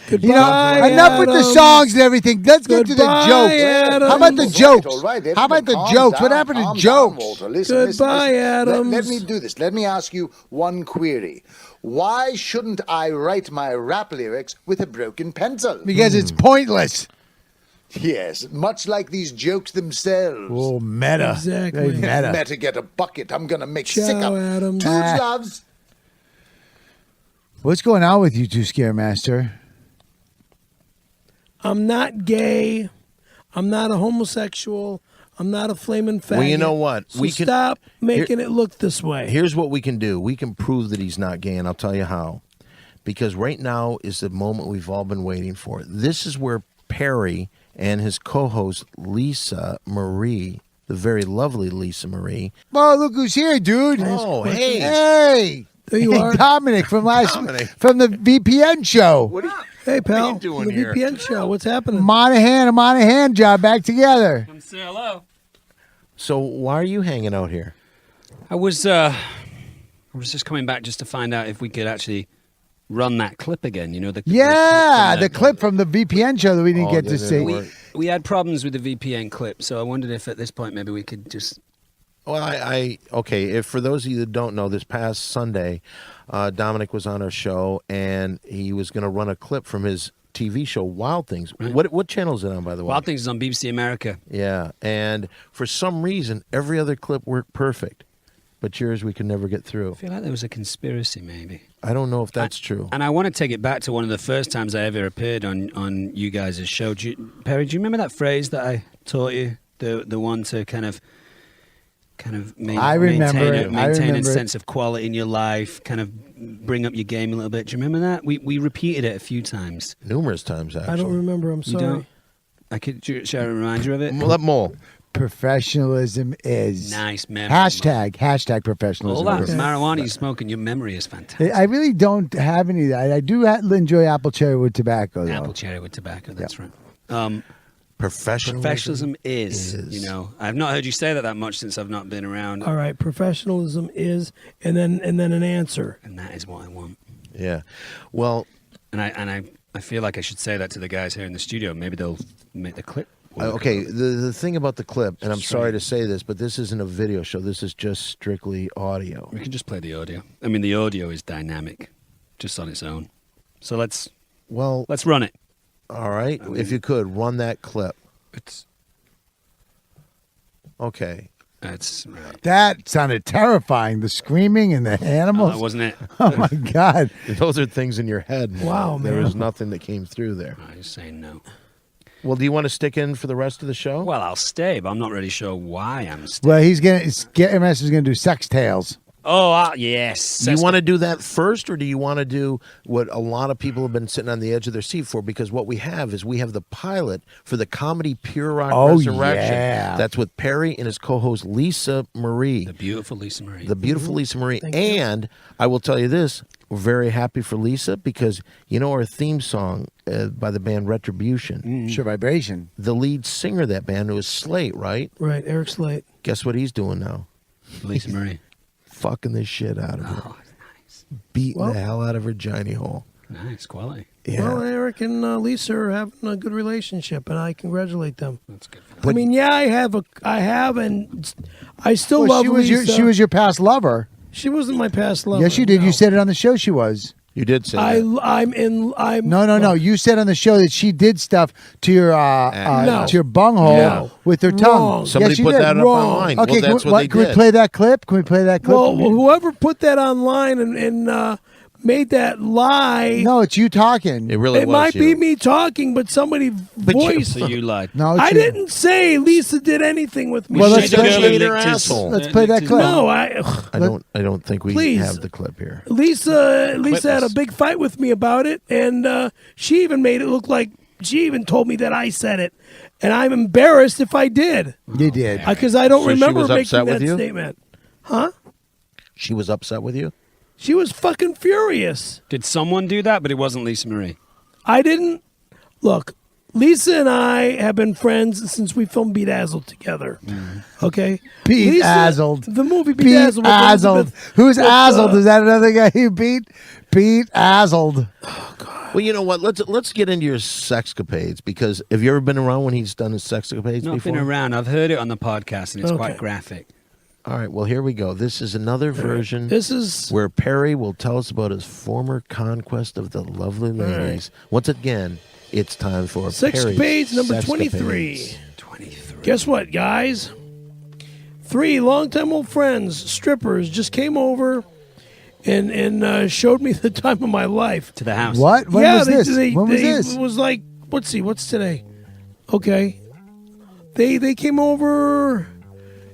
with the Adams. songs and everything. Let's get to the Goodbye, jokes. How about the Adams. jokes? All right, How about the calm jokes? What down, happened to calm down, jokes? Walter. Listen, Goodbye, listen. Let Adams. me do this. Let me ask you one query. Why shouldn't I write my rap lyrics with a broken pencil? Because it's pointless. Yes, much like these jokes themselves. Oh, meta. Exactly. Very meta. Better get a bucket. I'm going to make Ciao, sick up. Adams. Toots loves. What's going on with you two, Scaremaster? I'm not gay. I'm not a homosexual. I'm not a flaming faggot. Well, you know what? So We can- stop making it look this way. Here's what we can do. We can prove that he's not gay, and I'll tell you how. Because right now is the moment we've all been waiting for. This is where Perry and his co-host Lisa Marie, the very lovely Lisa Marie. Oh, look who's here, dude. Oh, hey. Hey. There you are. Dominic from Dominic. from the VPN show. Hey, pal. What are you doing the here? VPN show. What's happening? A Monaghan job back together. Come say hello. So why are you hanging out here? I was just coming back just to find out if we could actually run that clip again. You know the Yeah, clip the clip from the VPN show that we didn't Oh, get to didn't see. work. we had problems with the VPN clip, so I wondered if at this point maybe we could just. Well, okay. If for those of you that don't know, this past Sunday, Dominic was on our show, and he was going to run a clip from his TV show Wild Things. Right. What channel is it on, by the way? Wild Things is on BBC America. Yeah, and for some reason, every other clip worked perfect, but yours we could never get through. I feel like there was a conspiracy, maybe. I don't know if that's true. And I want to take it back to one of the first times I ever appeared on you guys' show. Perry, do you remember that phrase that I taught you? The one to kind of I remember it. I maintain remember a it. sense of quality in your life, kind of bring up your game a little bit. Do you remember that? We repeated it a few times. Numerous times, actually. I don't remember. I'm You sorry. don't? Shall I remind you of it? Let Mole. Professionalism is Nice memory. hashtag professionalism. All that Okay. marijuana you're smoking, your memory is fantastic. I really don't have any of that. I do enjoy apple cherry with tobacco, though. Apple cherry with tobacco, that's right. Professionalism is, you know, I've not heard you say that much since I've not been around, All right. Professionalism is, and then an answer. and that is what I want. Yeah. Well, And I feel like I should say that to the guys here in the studio. Maybe they'll make the clip work. okay, the thing about the clip, and I'm sorry to say this, but this isn't a video show. This is just strictly audio. We can just play the audio. I mean, the audio is dynamic, just on its own. So let's run it. All right. If you could, run that clip. It's Okay. right. That sounded terrifying. The screaming and the animals. That wasn't it. Oh my God! Those are things in your head. Wow, There man. was nothing that came through there. I was saying no. Well, do you want to stick in for the rest of the show? Well, I'll stay, but I'm not really sure why I'm staying. Well, MS is gonna do sex tales. Oh, yes. Do you want to do that first, or do you want to do what a lot of people have been sitting on the edge of their seat for? Because what we have is the pilot for the comedy Pure Rock Oh, Resurrection. yeah. That's with Perry and his co-host Lisa Marie. The beautiful Lisa Marie. The beautiful Lisa Marie. Thank you. And I will tell you this, we're very happy for Lisa because you know our theme song by the band Retribution. Sure, vibration. The lead singer of that band was Slate, right? Right. Eric Slate. Guess what he's doing now? Lisa Marie. Fucking the shit out of her. Oh, nice. Beating Well- the hell out of her Johnny hole. Nice quality. Yeah. Well, Eric and Lisa are having a good relationship, and I congratulate them. That's good for them. I mean, yeah, I have, and I still Well, love she was Lisa. she was your past lover. She wasn't my past lover. Yes, you did. No. You said it on the show. She was. You did say that. I'm No. You said on the show that she did stuff to your No. to your bunghole No. with her Wrong. tongue. Somebody yes, she put did. that up Wrong. online. Okay, Well, that's can, what they can we did. play that clip? Can we play that clip? Well, whoever put that online and made that lie. No, it's you talking. It really It was might you. be me talking, but somebody voiced. So you lied. No, it's I you. didn't say Lisa did anything with me. Well, She let's She's a play- did. girl that licked her his- asshole. Let's play that clip. No, I don't think we Please. have the clip here. Lisa had a us. big fight with me about it, and she even made it look like she even told me that I said it, and I'm embarrassed if I did You did. because I don't So she remember was upset making with that you? statement. Huh? She was upset with you? She was fucking furious. Did someone do that? But it wasn't Lisa Marie. I didn't look. Lisa and I have been friends since we filmed Bedazzled together. Okay, Lisa- Bedazzled. the movie Beat Bedazzled. with Azzled. Elizabeth- Who's with, Azzled? Is that another guy you beat? Beat Azzled. Well, you know what? Let's get into your sexcapades because have you ever been around when he's done his sexcapades Not before? been around. I've heard it on the podcast, and it's quite Okay. graphic. All right, well, here we go. This is another version This is where Perry will tell us about his former conquest of the lovely ladies. Once again, it's time for Sexcapades Perry's number Sexcapades. 23. 23. Guess what, guys? 3 longtime old friends, strippers, just came over and showed me the time of my life. To the house. What? When was this? When was this? It was like, let's see, what's today? Okay. They came over,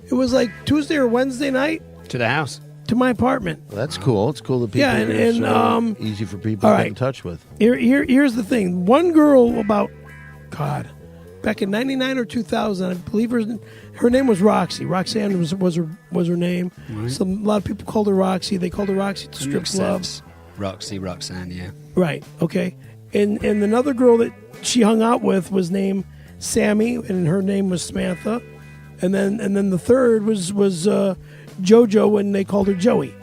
it was like Tuesday or Wednesday night To the house. to my apartment. Well, that's cool. It's cool that people Yeah, and- are so easy for people all to get right. in touch with. Here's the thing. One girl back in 99 or 2000, I believe her name was Roxy. Roxanne was her name. A lot of people called her Roxy. They called her Roxy to strip Makes club. sense. Roxanne, yeah. Right. Okay. And another girl that she hung out with was named Sammy, and her name was Samantha. And then the third was JoJo, and they called her Joey.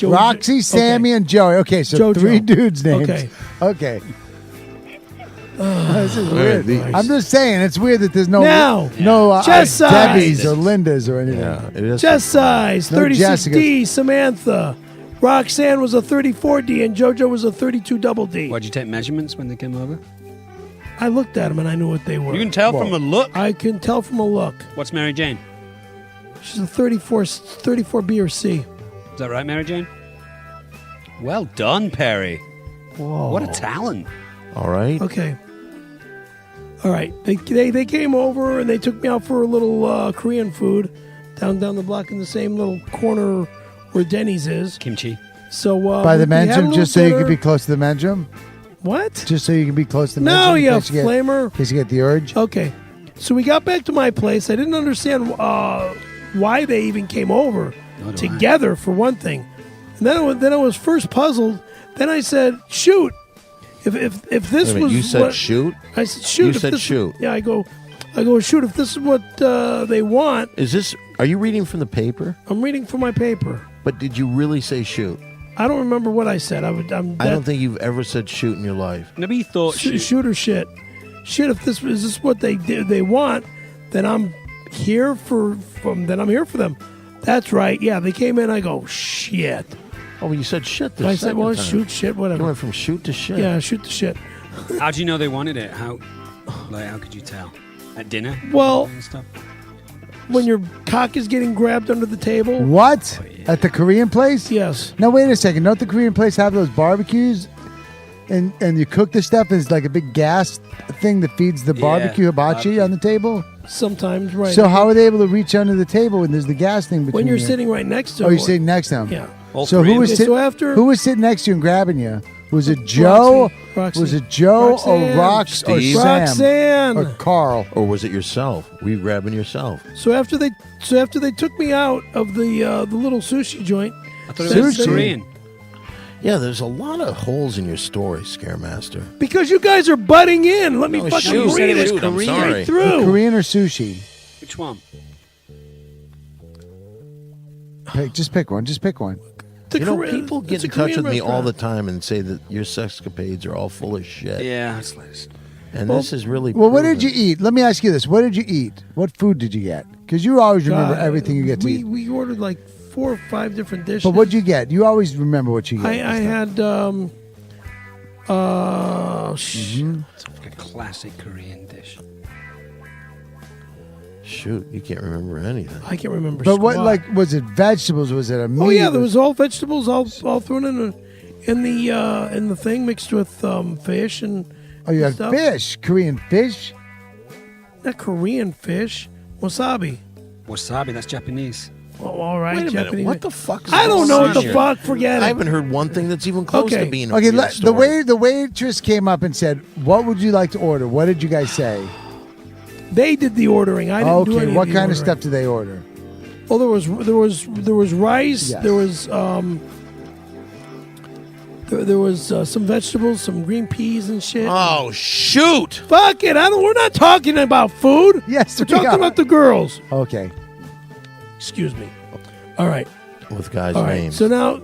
Roxy, Okay. Sammy, and Joey. Okay, so JoJo. 3 dudes' names. Okay. Okay. This is weird. these- I'm just saying, it's weird that there's no Now, chest size. Debbie's or Linda's or anything. Yeah, it is. Chest size, No 36D, Samantha. Roxanne was a 34D, and JoJo was a 32 double D. Why'd you take measurements when they came over? I looked at them and I knew what they were. You can tell from a look. I can tell from a look. What's Mary Jane? She's a 34B or C. Is that right, Mary Jane? Well done, Perry. Whoa. What a talent. All right. Okay. All right. They came over and they took me out for a little Korean food down the block in the same little corner where Denny's is. Kimchi. So By the we had a men's room, little just so you dinner. can be close to the men's room? What? Just so you can be close to the men's No, room? in you case get- flamer. In case you get the urge? Okay. So we got back to my place. I didn't understand why they even came over Nor do together, for one thing. And then I was first puzzled. Then I said, "Shoot! If this Wait a minute, was you said what, shoot? I said shoot. You if said this- shoot. Yeah, I go shoot. If this is what they want, Are you reading from the paper? I'm reading from my paper. But did you really say shoot? I don't remember what I said. I don't think you've ever said shoot in your life. Maybe you thought shoot or shit. Shit. If this is what they want, then I'm here for them. That's right. Yeah, they came in. I go shit. Oh, well, you said shit the I said, second well, time. shoot, shit, You whatever. went from shoot to shit. Yeah, shoot the shit. How do you know they wanted it? How could you tell? At dinner? Well, And stuff? when your cock is getting grabbed under the table. What? At the Korean place? Yes. Now, wait a second. Don't the Korean place have those barbecues? And you cook the stuff, and it's like a big gas thing that feeds the Yeah, barbecue hibachi barbecue. on the table? Sometimes, right. So how are they able to reach under the table when there's the gas thing between when you're you? sitting right next to Oh, you're them, sitting next to them? Yeah. All So three who of was, them? Okay, sit- so after- who was sitting next to you and grabbing you? Was it Joe? Roxy. Was it Joe Roxanne. or Rox or Steve? Sam Roxanne. or Carl? Or was it yourself? Were you grabbing yourself? So after they took me out of the little sushi joint, I thought it was Sushi. Korean. Yeah, there's a lot of holes in your story, Scaremaster. because you guys are butting in. Let me No, fucking shoot. read it Shoot, I'm Korean sorry. right through. Korean or sushi? Which one? Just pick one. Just pick one. The You know, Korean- people get it's a in touch Korean with me all the restaurant. time and say that your sexcapades are all full of shit. Yeah, it's like And this is really Well, what did proven. you eat? Let me ask you this. What did you eat? What food did you get? Because you always remember God, everything you get to eat. We ordered like 4 or 5 different dishes. But what'd you get? You always remember what you get. I had it's like a classic Korean dish. Shoot, you can't remember anything. I can't remember. But what, squat. like, was it vegetables? Was it a meat? Oh yeah, there was all vegetables, all thrown in the thing mixed with fish and. Oh, you had stuff. fish, Korean fish. Not Korean fish. Wasabi. Wasabi, that's Japanese. Oh, all right. Wait a minute. Japanese. What the fuck is I don't know what the here? fuck. Forget I it. haven't heard one thing that's even close Okay. to being a Okay, real the story. waitress came up and said, "What would you like to order?" What did you guys say? They did the ordering. I didn't do Okay, any what of the kind of ordering. stuff did they order? Well, there was rice. Yes. There was there was some vegetables, some green peas and shit. Oh shoot! Fuck it! We're not talking about food. Yes, we're we talking are. about the girls. Okay. Excuse me. All right. With guys' All right. names. So now,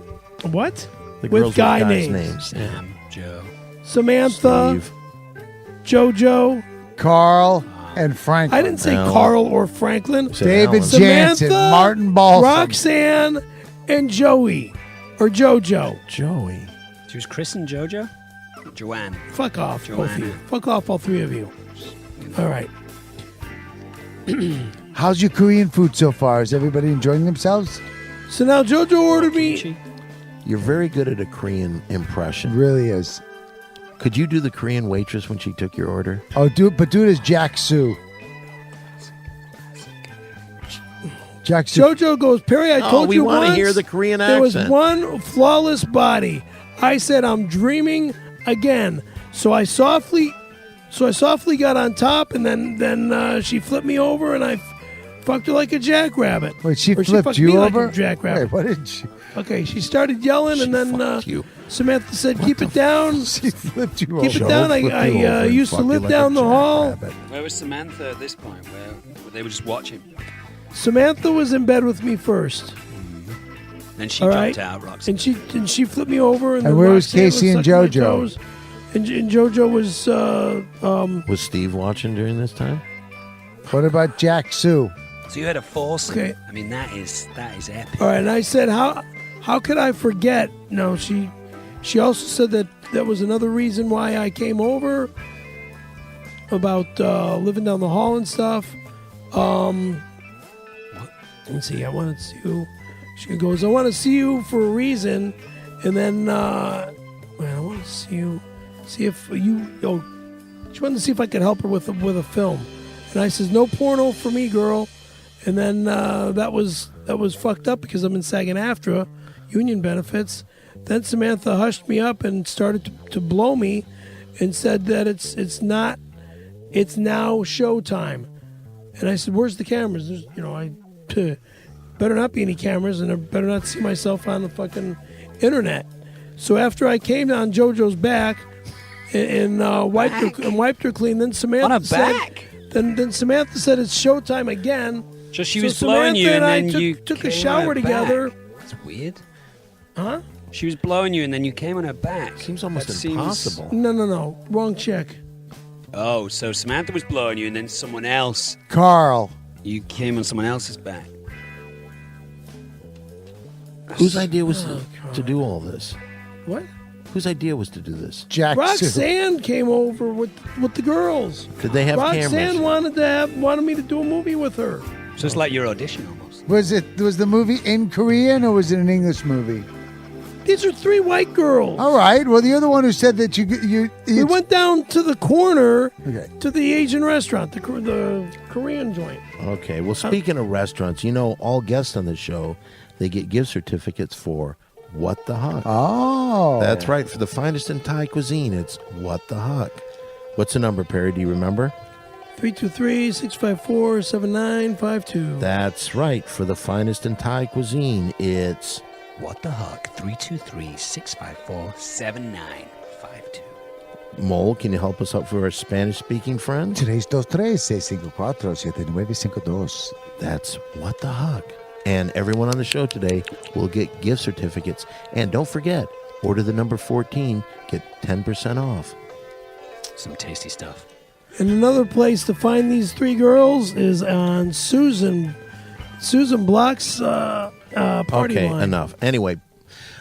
what? The with girls guy guys' names. Sam, Joe. Samantha, Steve. JoJo. Carl and Franklin. I didn't say Alan. Carl or Franklin. Said David Alan. Jansen, Samantha, Martin Balsam. Roxanne, and Joey or JoJo. Joey. She was Chris and JoJo? Joanne. Fuck off, both of Joanna. you. Fuck off, all three of you. All right. How's your Korean food so far? Is everybody enjoying themselves? So now JoJo ordered me. Kimchi? You're very good at a Korean impression. Really is. Could you do the Korean waitress when she took your order? Oh, do it as Jack Sue. Jack Sue. JoJo goes, Perry, I told we you wanna once hear the Korean there was accent." one flawless body. I said, I'm dreaming again. So I softly got on top, and then she flipped me over, and I fucked her like a jackrabbit. Wait, she Or flipped fucked you me over? like a jackrabbit. Wait, what did she? Okay, she started yelling, and then fucked you. Samantha said, keep it down. She flipped you Keep over. it down. flipped you over I and used to fucked you live like a down the hall. jackrabbit. Where was Samantha at this point? Where they were just watching? Samantha was in bed with me first. Then she All dropped right. out, Roxy. And she flipped me over. And, And then where was Roxanne Casey and sucking my JoJo? toes. And JoJo was Was Steve watching during this time? What about Jack Sue? So you had a foursome. Okay. I mean, that is epic. all right. And I said, how could I forget? No, she also said that was another reason why I came over, about living down the hall and stuff. Let's see. I wanted to see you. She goes, I want to see you for a reason, and then I want to see you. See if you. Oh, she wanted to see if I could help her with a film, and I says, no porno for me, girl. And then that was fucked up because I'm in SAG-AFTRA, union benefits. Then Samantha hushed me up and started to blow me, and said that it's now showtime. And I said, where's the cameras? There's, better not be any cameras, and I better not see myself on the fucking internet. So after I came on JoJo's back and wiped her clean, then Samantha On her said, back? Then Samantha said it's showtime again. So she So was blowing Samantha you, and and I then you took a came shower on her together. back. That's weird. Huh? She was blowing you, and then you came on her back. Seems almost That seems- impossible. No. Wrong chick. Oh, so Samantha was blowing you, and then someone else. Carl. You came on someone else's back. Whose idea was to do all this? What? Whose idea was to do this? Jack Sue. Roxanne came over with the girls. Did they have Roxanne cameras? wanted me to do a movie with her. So it's like your audition almost. Was the movie in Korean or was it an English movie? These are three white girls. All right. Well, the other one who said that We went down to the corner Okay. to the Asian restaurant, the Korean joint. Okay. Well, speaking of restaurants, all guests on the show, they get gift certificates for What the Huck. Oh. That's right. For the finest in Thai cuisine, it's What the Huck. What's the number, Perry? Do you remember? 323-654-7952. That's right. For the finest in Thai cuisine, it's What the Huck? 323-654-7952. Mole. Can you help us out for our Spanish-speaking friends? 323-654-7952. That's What the Huck. And everyone on the show today will get gift certificates. And don't forget, order the number 14, get 10% off. Some tasty stuff. And another place to find these three girls is on Susan Block's party Okay, line. enough. Anyway,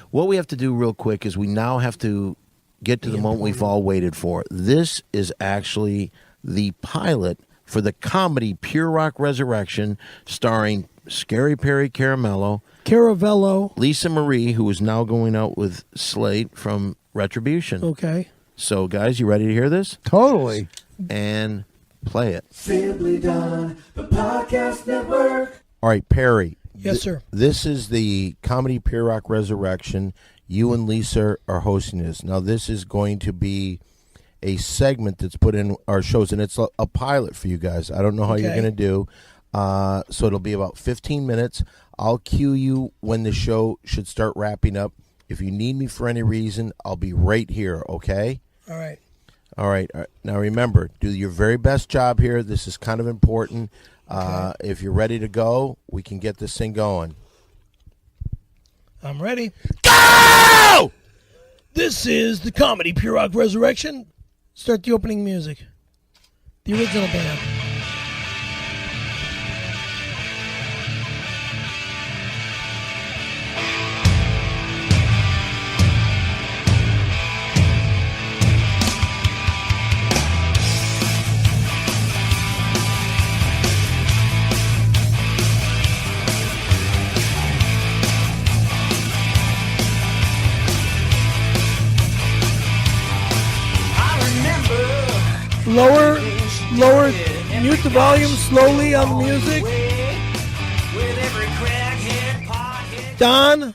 what we have to do real quick is we now have to get to the moment we've all waited for. This is actually the pilot for the comedy Pure Rock Resurrection, starring Scary Perry Caramello Caravello. Lisa Marie, who is now going out with Slate from Retribution. Okay. So, guys, you ready to hear this? Totally. And play it. Simply Done, the podcast network. All right, Perry. Yes, sir. This is the Comedy Pure Rock Resurrection. You and Lisa are hosting this. Now, this is going to be a segment that's put in our shows, and it's a pilot for you guys. I don't know how you're Okay. going to do. So it'll be about 15 minutes. I'll cue you when the show should start wrapping up. If you need me for any reason, I'll be right here, okay? All right. All right. Now, remember, do your very best job here. This is kind of important. If you're ready to go, we can get this thing going. I'm ready. Go! This is the Comedy Pure Rock Resurrection. Start the opening music. The original band. Lower, mute the volume slowly on the music. Don.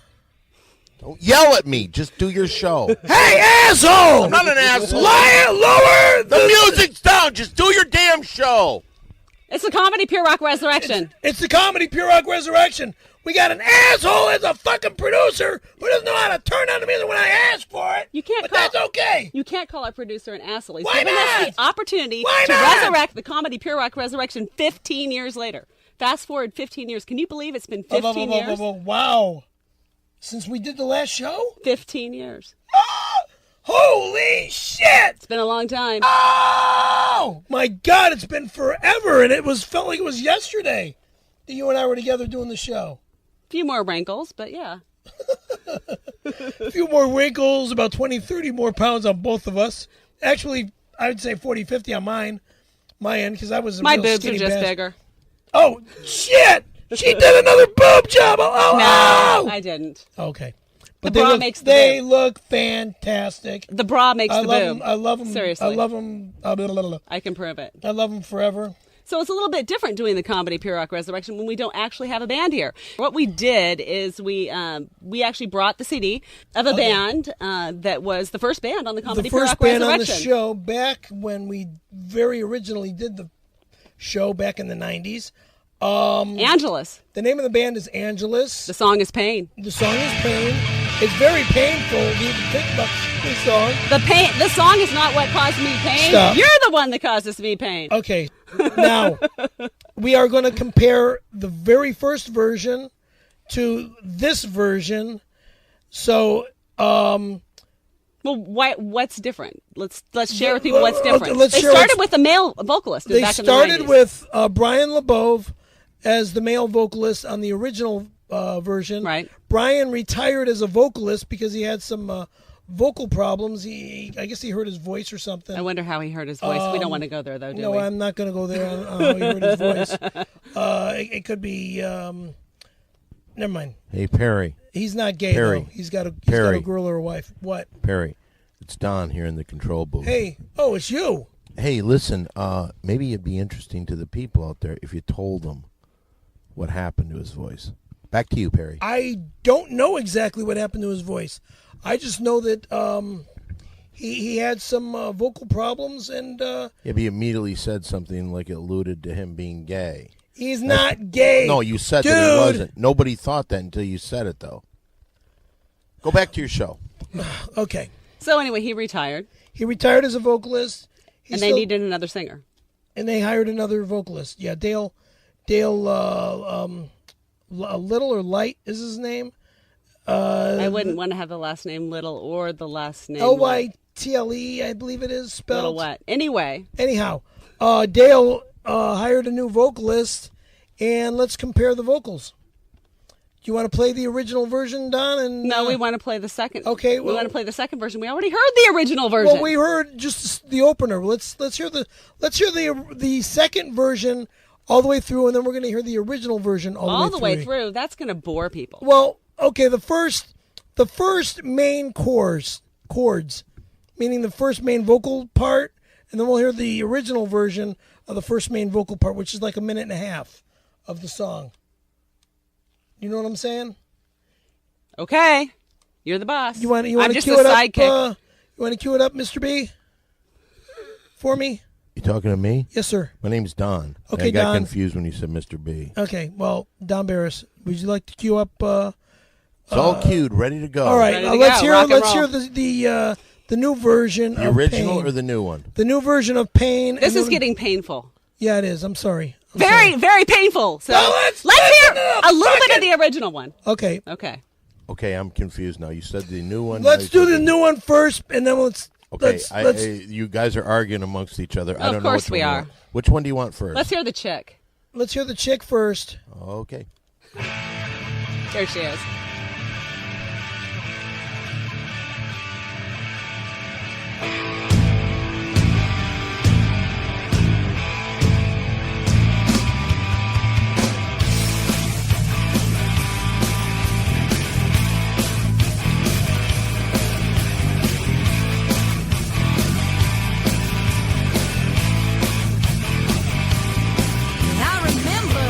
Don't yell at me. Just do your show. Hey, asshole! I'm not an asshole. Lower The music's down. Just do your damn show. It's the Comedy Pure Rock Resurrection. It's the Comedy Pure Rock Resurrection. We got an asshole as a fucking producer who doesn't know how to turn on the music when I ask for it. You can't but call, that's okay. You can't call our producer an asshole. He's Why given us not? the opportunity Why to not? resurrect the Comedy Pure Rock Resurrection 15 years later. Fast forward 15 years. Can you believe it's been 15 years? Wow. Since we did the last show? 15 years. Holy shit! It's been a long time. Oh! My God, it's been forever, and felt like it was yesterday that you and I were together doing the show. A few more wrinkles, but yeah. A few more wrinkles, about 20, 30 more pounds on both of us. Actually, I would say 40, 50 on my end, because I was a My real boobs are skinny just bastard. bigger. Oh, shit! She did another boob job! Oh, No, oh! I didn't. Okay. The But bra they look, makes the they boob. look fantastic. The bra makes I the love boob. them. I love them. Seriously. I love them. I can prove it. I love them forever. So it's a little bit different doing the Comedy Pure Rock Resurrection when we don't actually have a band here. What we did is we actually brought the CD of a band that was the first band on the Comedy The Pure first Rock band on the Resurrection. show back when we very originally did the show back in the 90s. Angelus. The name of the band is Angelus. The song is Pain. The song is Pain. It's very painful to even think about this song. The song is not what caused me pain. Stop. You're the one that causes me pain. Okay, now we are going to compare the very first version to this version. So, Well, what's different? Let's share with people what's Okay, different. let's They share started what's- with a male vocalist they back in started the 90s. with Brian LeBove as the male vocalist on the original version. Right. Brian retired as a vocalist because he had some vocal problems. I guess he hurt his voice or something. I wonder how he heard his voice. We don't want to go there, though, do No, we? I'm not going to go there on how he heard his voice. It could be. Never mind. Hey, Perry. He's not gay Perry. though. He's got a Perry. girl or a wife. What? Perry. It's Don here in the control booth. Hey. Oh, it's you. Hey, listen. Maybe it'd be interesting to the people out there if you told them what happened to his voice. Back to you, Perry. I don't know exactly what happened to his voice. I just know that he had some vocal problems, and Yeah, but he immediately said something like it alluded to him being gay. he's not gay. No, you said Dude. that he wasn't. Nobody thought that until you said it, though. Go back to your show. Okay. So anyway, he retired, He retired as a vocalist. and they needed another singer. And they hired another vocalist. Yeah, Dale Little or Light is his name. I wouldn't want to have the last name Little or the last name Lytle, I believe it is spelled. Little what? Anyway, Anyhow, Dale hired a new vocalist, and let's compare the vocals. Do you want to play the original version, Don? And no, we want to play the second. Okay, we well- want to play the second version. We already heard the original version. Well, we heard just the opener. Let's hear the second version all the way through, and then we're going to hear the original version all the way through. That's going to bore people. Well, okay, the first main chords, meaning the first main vocal part, and then we'll hear the original version of the first main vocal part, which is like a minute and a half of the song. You know what I'm saying? Okay, you're the boss. You want I'm to just cue a it up? sidekick. You want to cue it up, Mr. B? For me? You talking to me? Yes, sir. My name's Don. Okay, I got Don. confused when you said Mr. B. Okay, well, Don Barris, would you like to cue up? It's all cued, ready to go. All right, Ready to let's go. hear Rock and let's roll. hear the new version The of original Pain. or the new one? The new version of Pain. This and is then- getting painful. Yeah, it is. I'm sorry. I'm Very, sorry. very painful. So No, let's hear enough. a little bit Fuck of the original one. Okay, Okay. Okay, I'm confused now. You said the new one. let's now do you the said new one first, and then let's. Okay, let's. you guys are arguing amongst each other. I Of don't know course which we one you are. want. Which one do you want first? Let's hear the chick. Let's hear the chick first. Okay. There she is. I remember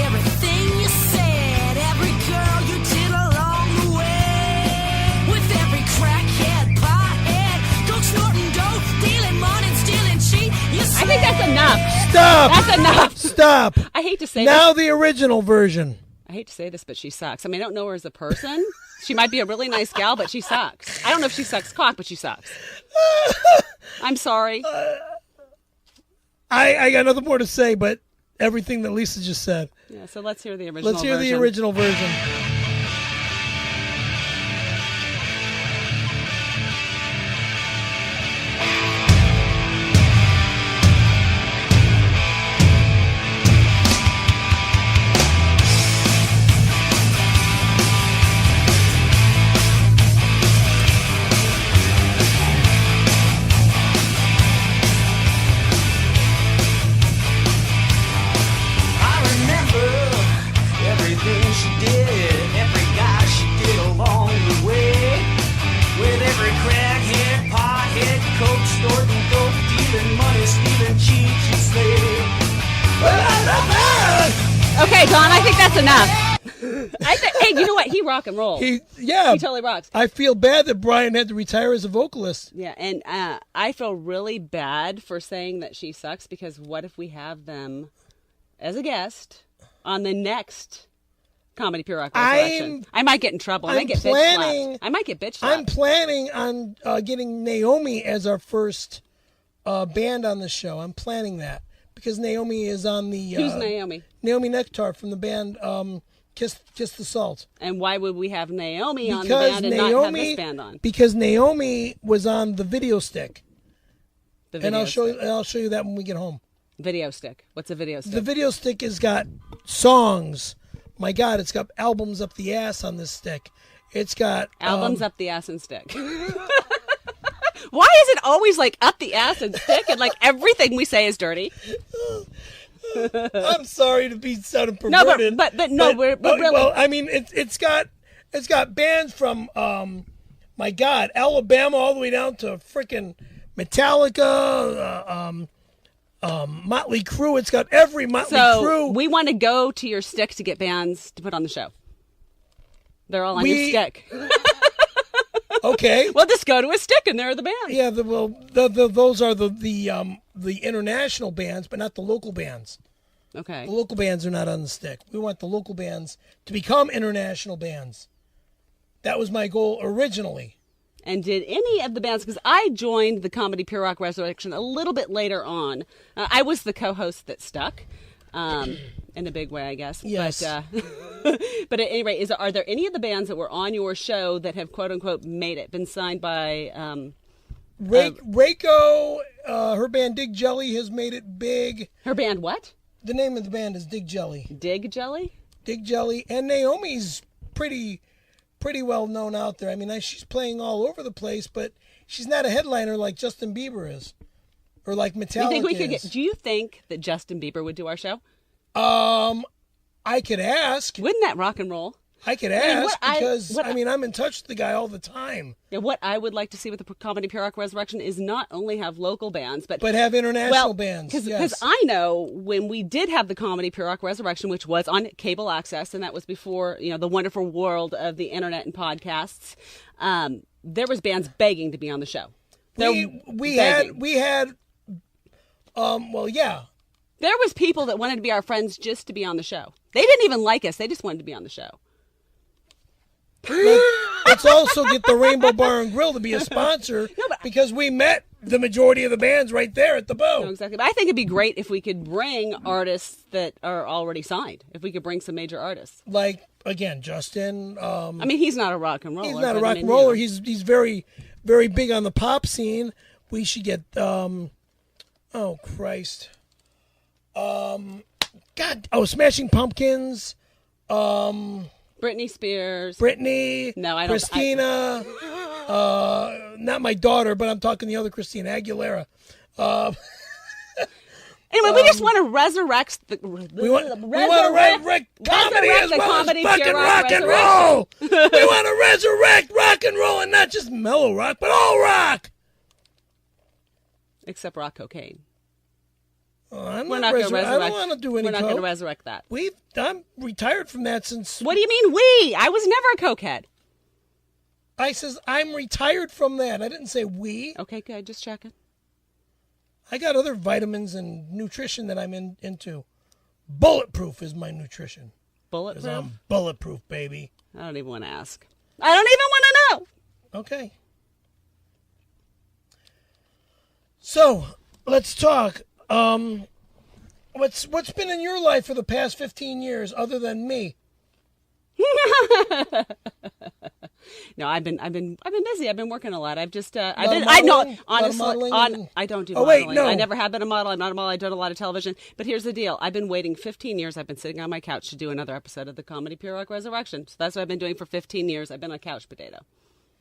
everything you said, every girl you did along the way. With every crackhead, pothead, coke snorting dope, stealing money, stealing cheap. You I think that's enough. Stop. That's enough. Stop. I hate to say Now this. the original version. I hate to say this, but she sucks. I mean, I don't know her as a person. She might be a really nice gal, but she sucks. I don't know if she sucks cock, but she sucks. I'm sorry. I got nothing more to say, but everything that Lisa just said. Yeah, so let's hear the original Let's hear version. the original version. I remember everything she did, every guy she did along the way. With every crackhead, pothead, coke snorting, dope dealing, money stealing, cheat, she slayed. Well, I love her. Okay, Don, I think that's enough. Hey, you know what? He rock and roll. He He totally rocks. I feel bad that Brian had to retire as a vocalist. Yeah, and I feel really bad for saying that she sucks, because what if we have them as a guest on the next Comedy Pure Rock Resurrection? I might get in trouble. I I'm might get planning- bitch slapped. I might get bitch I'm slapped. planning on getting Naomi as our first band on the show. I'm planning that because Naomi is on the. Who's Naomi? Naomi Nectar from the band Kiss the Salt. And why would we have Naomi on the Because band and not have this band on? Because Naomi was on the video stick, The and video I'll show you that when we get home. Video stick. What's a video stick? The video stick has got songs. My God, it's got albums up the ass on this stick. It's got Albums up the ass and stick. Why is it always like up the ass and stick, and like everything we say is dirty? I'm sorry to be sounding No, perverted. but no, we're really. Well, I mean, it's got bands from my God, Alabama all the way down to freaking Metallica, Motley Crue. It's got every Motley so Crue. we want to go to your stick to get bands to put on the show. They're all on your stick. Okay. Well, just go to a stick and there are the bands. Yeah, those are the international bands, but not the local bands. Okay. The local bands are not on the stick. We want the local bands to become international bands. That was my goal originally. And did any of the bands, because I joined the Comedy Pure Rock Resurrection a little bit later on. I was the co-host that stuck, in a big way, I guess. Yes. But at any rate, are there any of the bands that were on your show that have quote unquote made it, been signed by? Reiko, her band Dig Jelly has made it big. Her band what? The name of the band is Dig Jelly. Dig Jelly? Dig Jelly. And Naomi's pretty well known out there. I mean, she's playing all over the place, but she's not a headliner like Justin Bieber is. or like Metallica is. Do you think that Justin Bieber would do our show? I could ask. Wouldn't that rock and roll? I could ask because I'm in touch with the guy all the time. Yeah, what I would like to see with the Comedy Pure Rock Resurrection is not only have local bands, but have international bands. Because I know when we did have the Comedy Pure Rock Resurrection, which was on cable access, and that was before the wonderful world of the internet and podcasts. There was bands begging to be on the show. We had. There was people that wanted to be our friends just to be on the show. They didn't even like us. They just wanted to be on the show. Let's also get the Rainbow Bar and Grill to be a sponsor because we met the majority of the bands right there at the Bow. No, exactly. But I think it'd be great if we could bring artists that are already signed. If we could bring some major artists. Like, again, Justin. He's not a rock and roller. He's not a rock and roller. He's very, very big on the pop scene. We should get, oh, Christ. Smashing Pumpkins. Britney Spears. No, I don't. Christina. Not my daughter, but I'm talking the other Christina Aguilera. Anyway, we just want to resurrect the. We want to resurrect comedy as well as fucking rock and roll. We want to resurrect rock and roll and not just mellow rock, but all rock. Except rock cocaine. We're not going to resurrect. I don't want to do any. We're not going to resurrect that. I'm retired from that since. What do you mean we? I was never a cokehead. I says I'm retired from that. I didn't say we. Okay, good. Just checking. I got other vitamins and nutrition that I'm into. Bulletproof is my nutrition. Bulletproof? Because I'm bulletproof, baby. I don't even want to ask. I don't even want to know. Okay. So, let's talk. What's been in your life for the past 15 years other than me? No, I've been busy. I've been working a lot. I don't do modeling. No. I never have been a model. I'm not a model. I've done a lot of television. But here's the deal. I've been waiting 15 years. I've been sitting on my couch to do another episode of the Comedy Pure Rock Resurrection. So that's what I've been doing for 15 years. I've been a couch potato.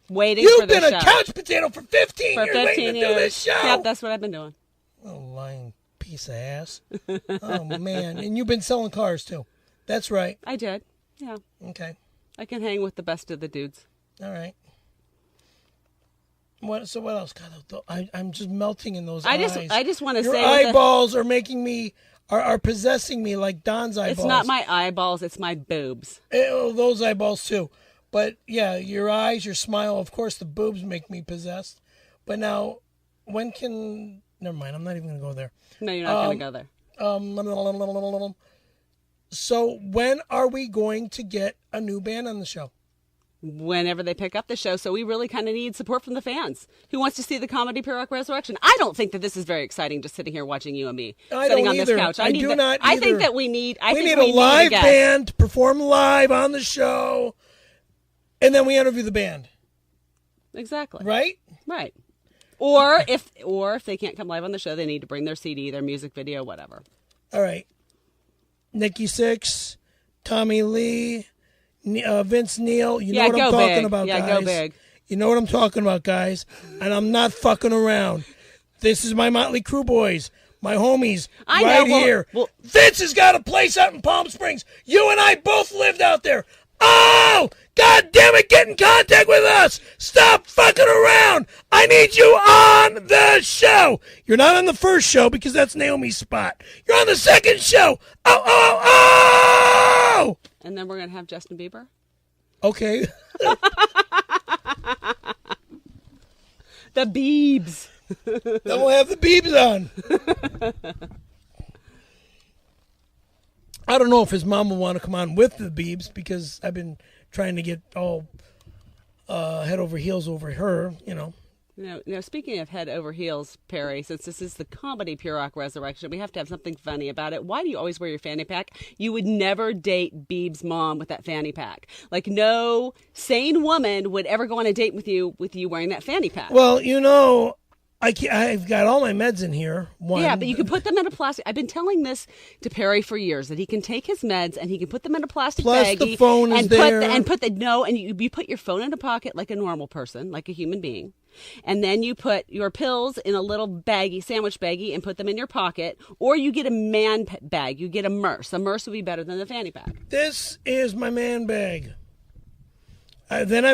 Waiting for this show. You've been a couch potato for 15 years waiting to do this show? Yep, that's what I've been doing. Oh, lying piece of ass. Oh, man. And you've been selling cars, too. That's right. I did. Yeah. Okay. I can hang with the best of the dudes. All right. What else? God, I'm just melting in those eyes. I just want to say... Your eyeballs are making me... Are possessing me like Don's eyeballs. It's not my eyeballs. It's my boobs. Those eyeballs, too. But, yeah, your eyes, your smile, of course, the boobs make me possessed. But now, when can... Never mind, I'm not even going to go there. No, you're not going to go there. So when are we going to get a new band on the show? Whenever they pick up the show. So we really kind of need support from the fans. Who wants to see the Comedy Pure Rock Resurrection? I don't think that this is very exciting, just sitting here watching you and me sitting on this couch. I do not either. I think that we need a live band to perform live on the show, and then we interview the band. Exactly. Right? Right. Or if they can't come live on the show, they need to bring their CD, their music video, whatever. All right. Nikki Sixx, Tommy Lee, Vince Neil. You know what I'm talking about, guys. Yeah, go big. You know what I'm talking about, guys. And I'm not fucking around. This is my Motley Crue boys, my homies, here. Well, Vince has got a place out in Palm Springs. You and I both lived out there. Oh, God damn it, get in contact with us. Stop fucking around. I need you on the show. You're not on the first show because that's Naomi's spot. You're on the second show. Oh. And then we're going to have Justin Bieber? Okay. The Biebs. Then we'll have the Biebs on. I don't know if his mom will want to come on with the Biebs because I've been trying to get all head over heels over her, you know. Now, speaking of head over heels, Perry, since this is the Comedy Pure Rock Resurrection, we have to have something funny about it. Why do you always wear your fanny pack? You would never date Biebs' mom with that fanny pack. Like, no sane woman would ever go on a date with you wearing that fanny pack. Well, you know, I've got all my meds in here. One. Yeah, but you can put them in a plastic. I've been telling this to Perry for years that he can take his meds and he can put them in a plastic Plus baggie. the phone is and there. And you put your phone in a pocket like a normal person, like a human being. And then you put your pills in a little baggie, sandwich baggie, and put them in your pocket. Or you get a man bag. You get a Merce. A Merce would be better than the fanny pack. This is my man bag. Then I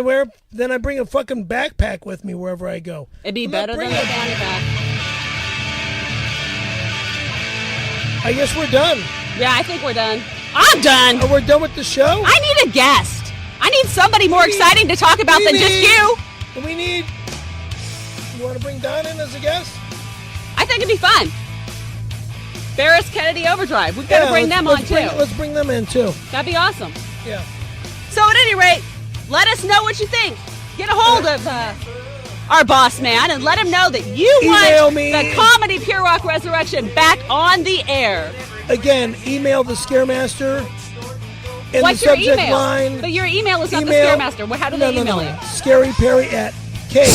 bring a fucking backpack with me wherever I go. It'd be I'm better not than the bringing- fanny pack. I guess we're done. Yeah, I think we're done. I'm done. Oh, we're done with the show? I need a guest. I need somebody more exciting to talk about than just you. We need... You want to bring Don in as a guest? I think it'd be fun. Ferris Kennedy Overdrive. We've got to bring them on, too. Let's bring them in, too. That'd be awesome. Yeah. So at any rate, let us know what you think. Get a hold of our boss man and let him know that you Email want me. the Comedy Pure Rock Resurrection back on the air. Again, email the Scaremaster in What's the your subject email? line. But your email is not Email- the Scaremaster. How do they email you? Scary Perry at K.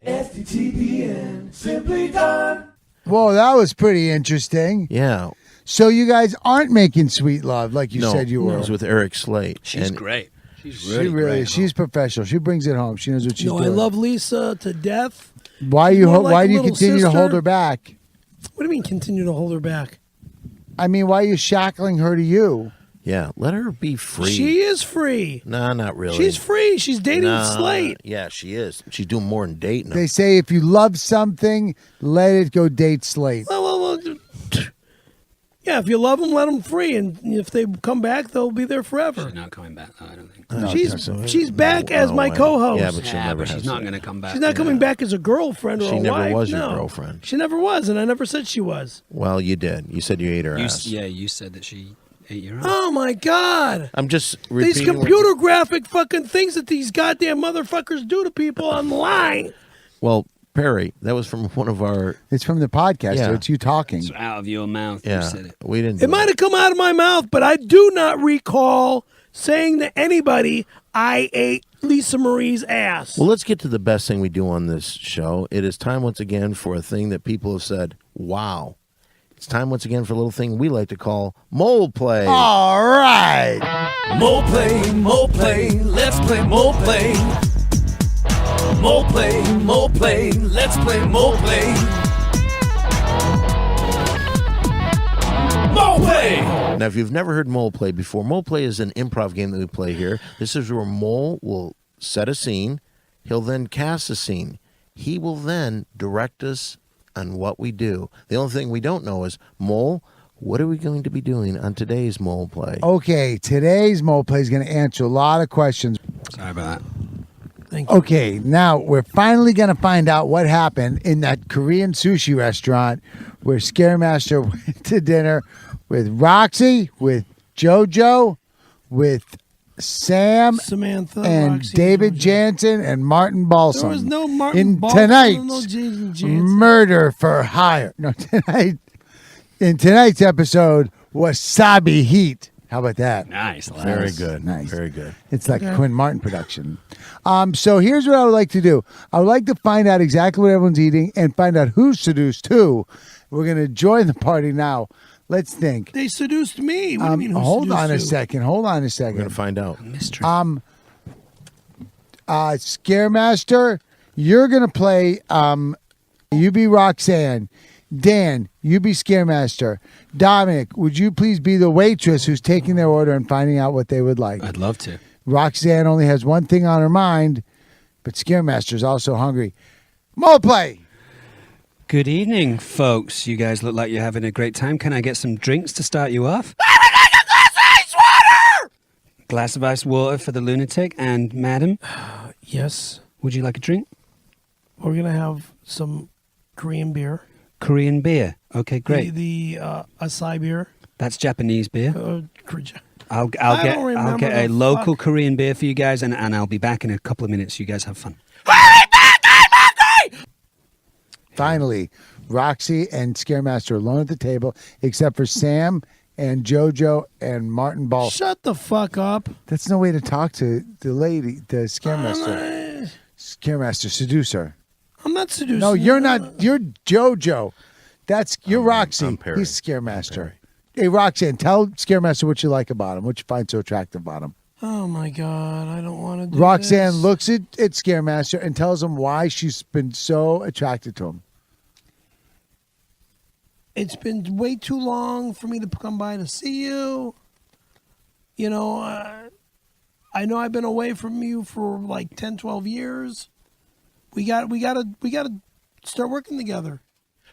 STTPN, Simply Don. Whoa, that was pretty interesting. Yeah. So you guys aren't making sweet love like you No, said you were. it was with Eric Slate. She's And great. She's She really, really, great. she's professional. She brings it home. She knows what she's No, doing. I love Lisa to death. Why you? more like Why a do you little continue to sister. hold her back? What do you mean continue to hold her back? I mean, why are you shackling her to you? Yeah, let her be free. She is free. No, not really. She's free. She's dating Nah, Slate. Yeah, she is. She's doing more than dating him. They say if you love something, let it go date Slate. Well, yeah, if you love them, let them free. And if they come back, they'll be there forever. She's not coming back, though, I don't think. She's back as my way. co-host. Yeah, but she'll never she's have not sex. going to come back. She's not coming back as a girlfriend or She a never wife. was your No. girlfriend. She never was, and I never said she was. Well, you did. You said you ate her ass. You said that she ate your ass. Oh my God! I'm just These repeating. computer graphic fucking things that these goddamn motherfuckers do to people online. Well, Perry, that was from one of our. It's from the podcast. Yeah. So it's you talking. It's out of your mouth. Yeah, You said it. we didn't. It might have come out of my mouth, but I do not recall saying to anybody I ate Lisa Marie's ass. Well, let's get to the best thing we do on this show. It is time once again for a thing that people have said, wow. It's time once again for a little thing we like to call mole play. All right. Mole play, let's play mole play. Mole play, let's play mole play. Mole play! Now, if you've never heard mole play before, mole play is an improv game that we play here. This is where Mole will set a scene. He'll then cast a scene. He will then direct us on what we do. The only thing we don't know is, Mole, what are we going to be doing on today's mole play? Okay, today's mole play is going to answer a lot of questions. Sorry about that. Thank you. Okay, now we're finally going to find out what happened in that Korean sushi restaurant where Scaremaster went to dinner with Roxy, with JoJo, with Sam, Samantha, and Roxy, David Georgia. Jansen and Martin Balsam. There was no Martin in Balsam, tonight's no Jason Jansen. Murder for Hire. No, in tonight's episode, Wasabi Heat. How about that? Nice. Very good. Nice. Very good. It's like Quinn Martin production. So here's what I would like to do. I would like to find out exactly what everyone's eating and find out who's seduced who. We're going to join the party now. Let's think. They seduced me. What do you mean? Who Hold seduced on a you? second. Hold on a We're second. going to find out. Mystery. Scaremaster, you're going to play, you be Roxanne. Dan, you be Scaremaster. Dominic, would you please be the waitress who's taking their order and finding out what they would like? I'd love to. Roxanne only has one thing on her mind, but Scaremaster's also hungry. Mole play! Good evening, folks. You guys look like you're having a great time. Can I get some drinks to start you off? Glass of ice water for the lunatic. And madam, Yes. would you like a drink? We're going to have some Korean beer. Korean beer. Okay, great. The acai beer. That's Japanese beer. I'll I get don't remember get a the local fuck. Korean beer for you guys, and I'll be back in a couple of minutes. You guys have fun. Finally, Roxy and Scaremaster alone at the table, except for Sam and JoJo and Martin Ball. Shut the fuck up. That's no way to talk to the lady, the Scaremaster. Scaremaster, seducer. I'm not seducing. No, you're not. You're JoJo. You're Roxy. I'm Perry. He's Scaremaster. Hey, Roxanne, tell Scaremaster what you like about him. What you find so attractive about him. Oh my God, I don't want to do Roxanne this. looks at Scaremaster and tells him why she's been so attracted to him. It's been way too long for me to come by to see you. You know, I know I've been away from you for like 10, 12 years. We got to start working together.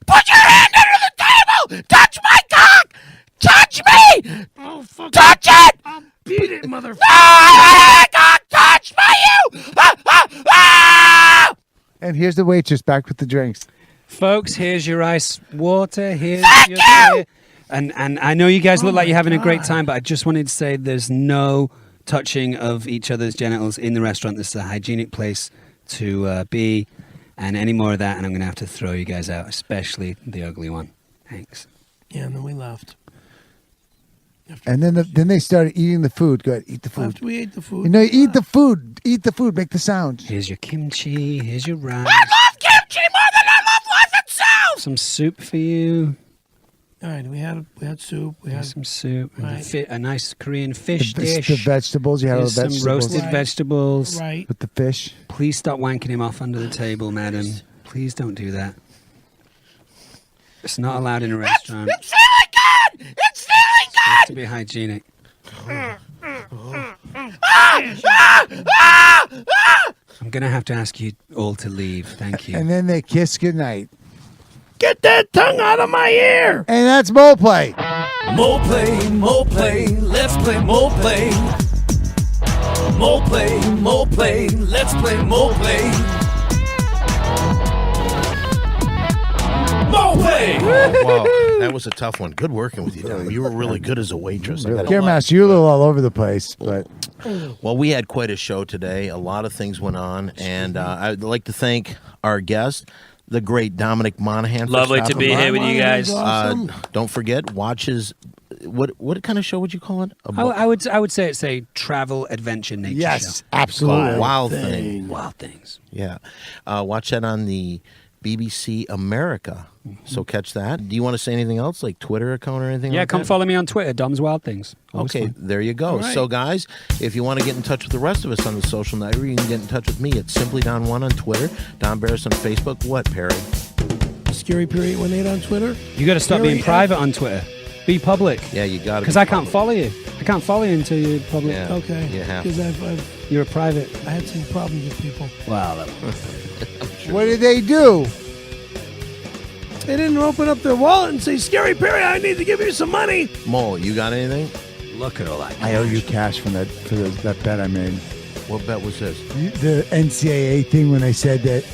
Put your hand under the table! Touch my cock! Touch me! Oh, fuck. Touch it! I'll beat it, motherfucker. Ah, cock touched by you! Ah, ah, ah! And here's the waitress back with the drinks. Folks, here's your ice water. Here's Thank your you! beer. And I know you guys look Oh like you're my having a great God. time, but I just wanted to say there's no touching of each other's genitals in the restaurant. This is a hygienic place to be. And any more of that, and I'm going to have to throw you guys out, especially the ugly one. Thanks. Yeah, and then we left. And then they started eating the food. Go ahead, eat the food. After we ate the food. You know, eat the food. Eat the food. Make the sound. Here's your kimchi. Here's your rice. I love kimchi more than I love life itself! Some soup for you. All right, we had soup. We had Here's some soup. And Right. a nice Korean fish dish. The vegetables. You had all Here's the some vegetables. roasted Right. vegetables. right. With the fish. Please stop wanking him off under the table, madam. Please don't do that. It's not allowed in a restaurant. It's feeling good! It's feeling It's supposed good! to be hygienic. I'm going to have to ask you all to leave. Thank you. And then they kiss goodnight. Get that tongue out of my ear! And that's Mo Play. More play, let's play more play. More play, let's play more play. More play! Wow, that was a tough one. Good working with you, Tom. You were really good as a waitress. Scaremaster, you're a little all over the place, but Well, we had quite a show today. A lot of things went on, and I'd like to thank our guest, the great Dominic Monaghan. for Lovely to stopping be by. here with you guys. Awesome. Don't forget, watch his. What kind of show would you call it? I would say it's a travel adventure nature yes, show. absolutely. Wild thing. Wild things. Yeah, watch that on the BBC America. So catch that. Do you want to say anything else, like Twitter account or anything? Yeah, like come that? follow me on Twitter, Dom's Wild Things. Always Okay, fun. there you go. All right. So, guys, if you want to get in touch with the rest of us on the social network, you can get in touch with me at SimplyDon1 on Twitter, Don Barris on Facebook. What, Perry? Scary Period 18 on Twitter. You got to stop Very being private on Twitter. Be public. Yeah, you got to. Because I can't follow you. I can't follow you until you're public. Yeah. Okay. You have Because to. You're a private. I had some problems with people. Wow. What did they do? They didn't open up their wallet and say, Scary Perry, I need to give you some money. Mo, you got anything? Look at all that. I owe you cash from that bet I made. What bet was this? The NCAA thing when they said that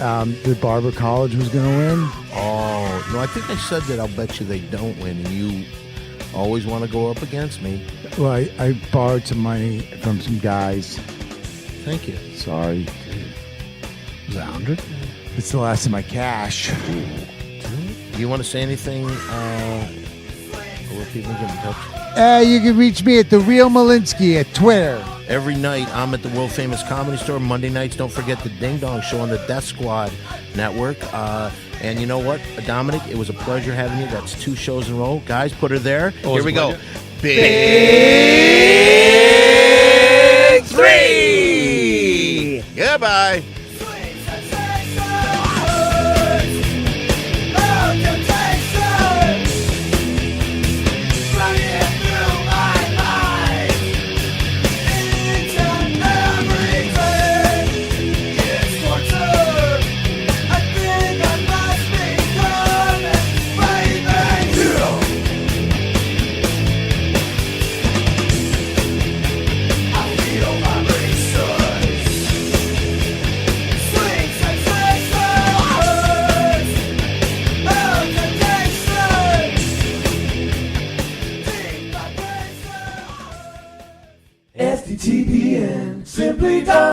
the Barber College was going to win. Oh, no, I think I said that I'll bet you they don't win, and you always want to go up against me. Well, I borrowed some money from some guys. Thank you. Sorry. Was that 100? It's the last of my cash. Do you want to say anything where people get in touch? You can reach me at The Real Malinsky at Twitter. Every night, I'm at the world famous Comedy Store. Monday nights, don't forget the Ding Dong Show on the Death Squad Network. And you know what, Dominic, it was a pleasure having you. That's 2 shows in a row. Guys, put her there. Always Here we a go. pleasure. Big 3! Goodbye.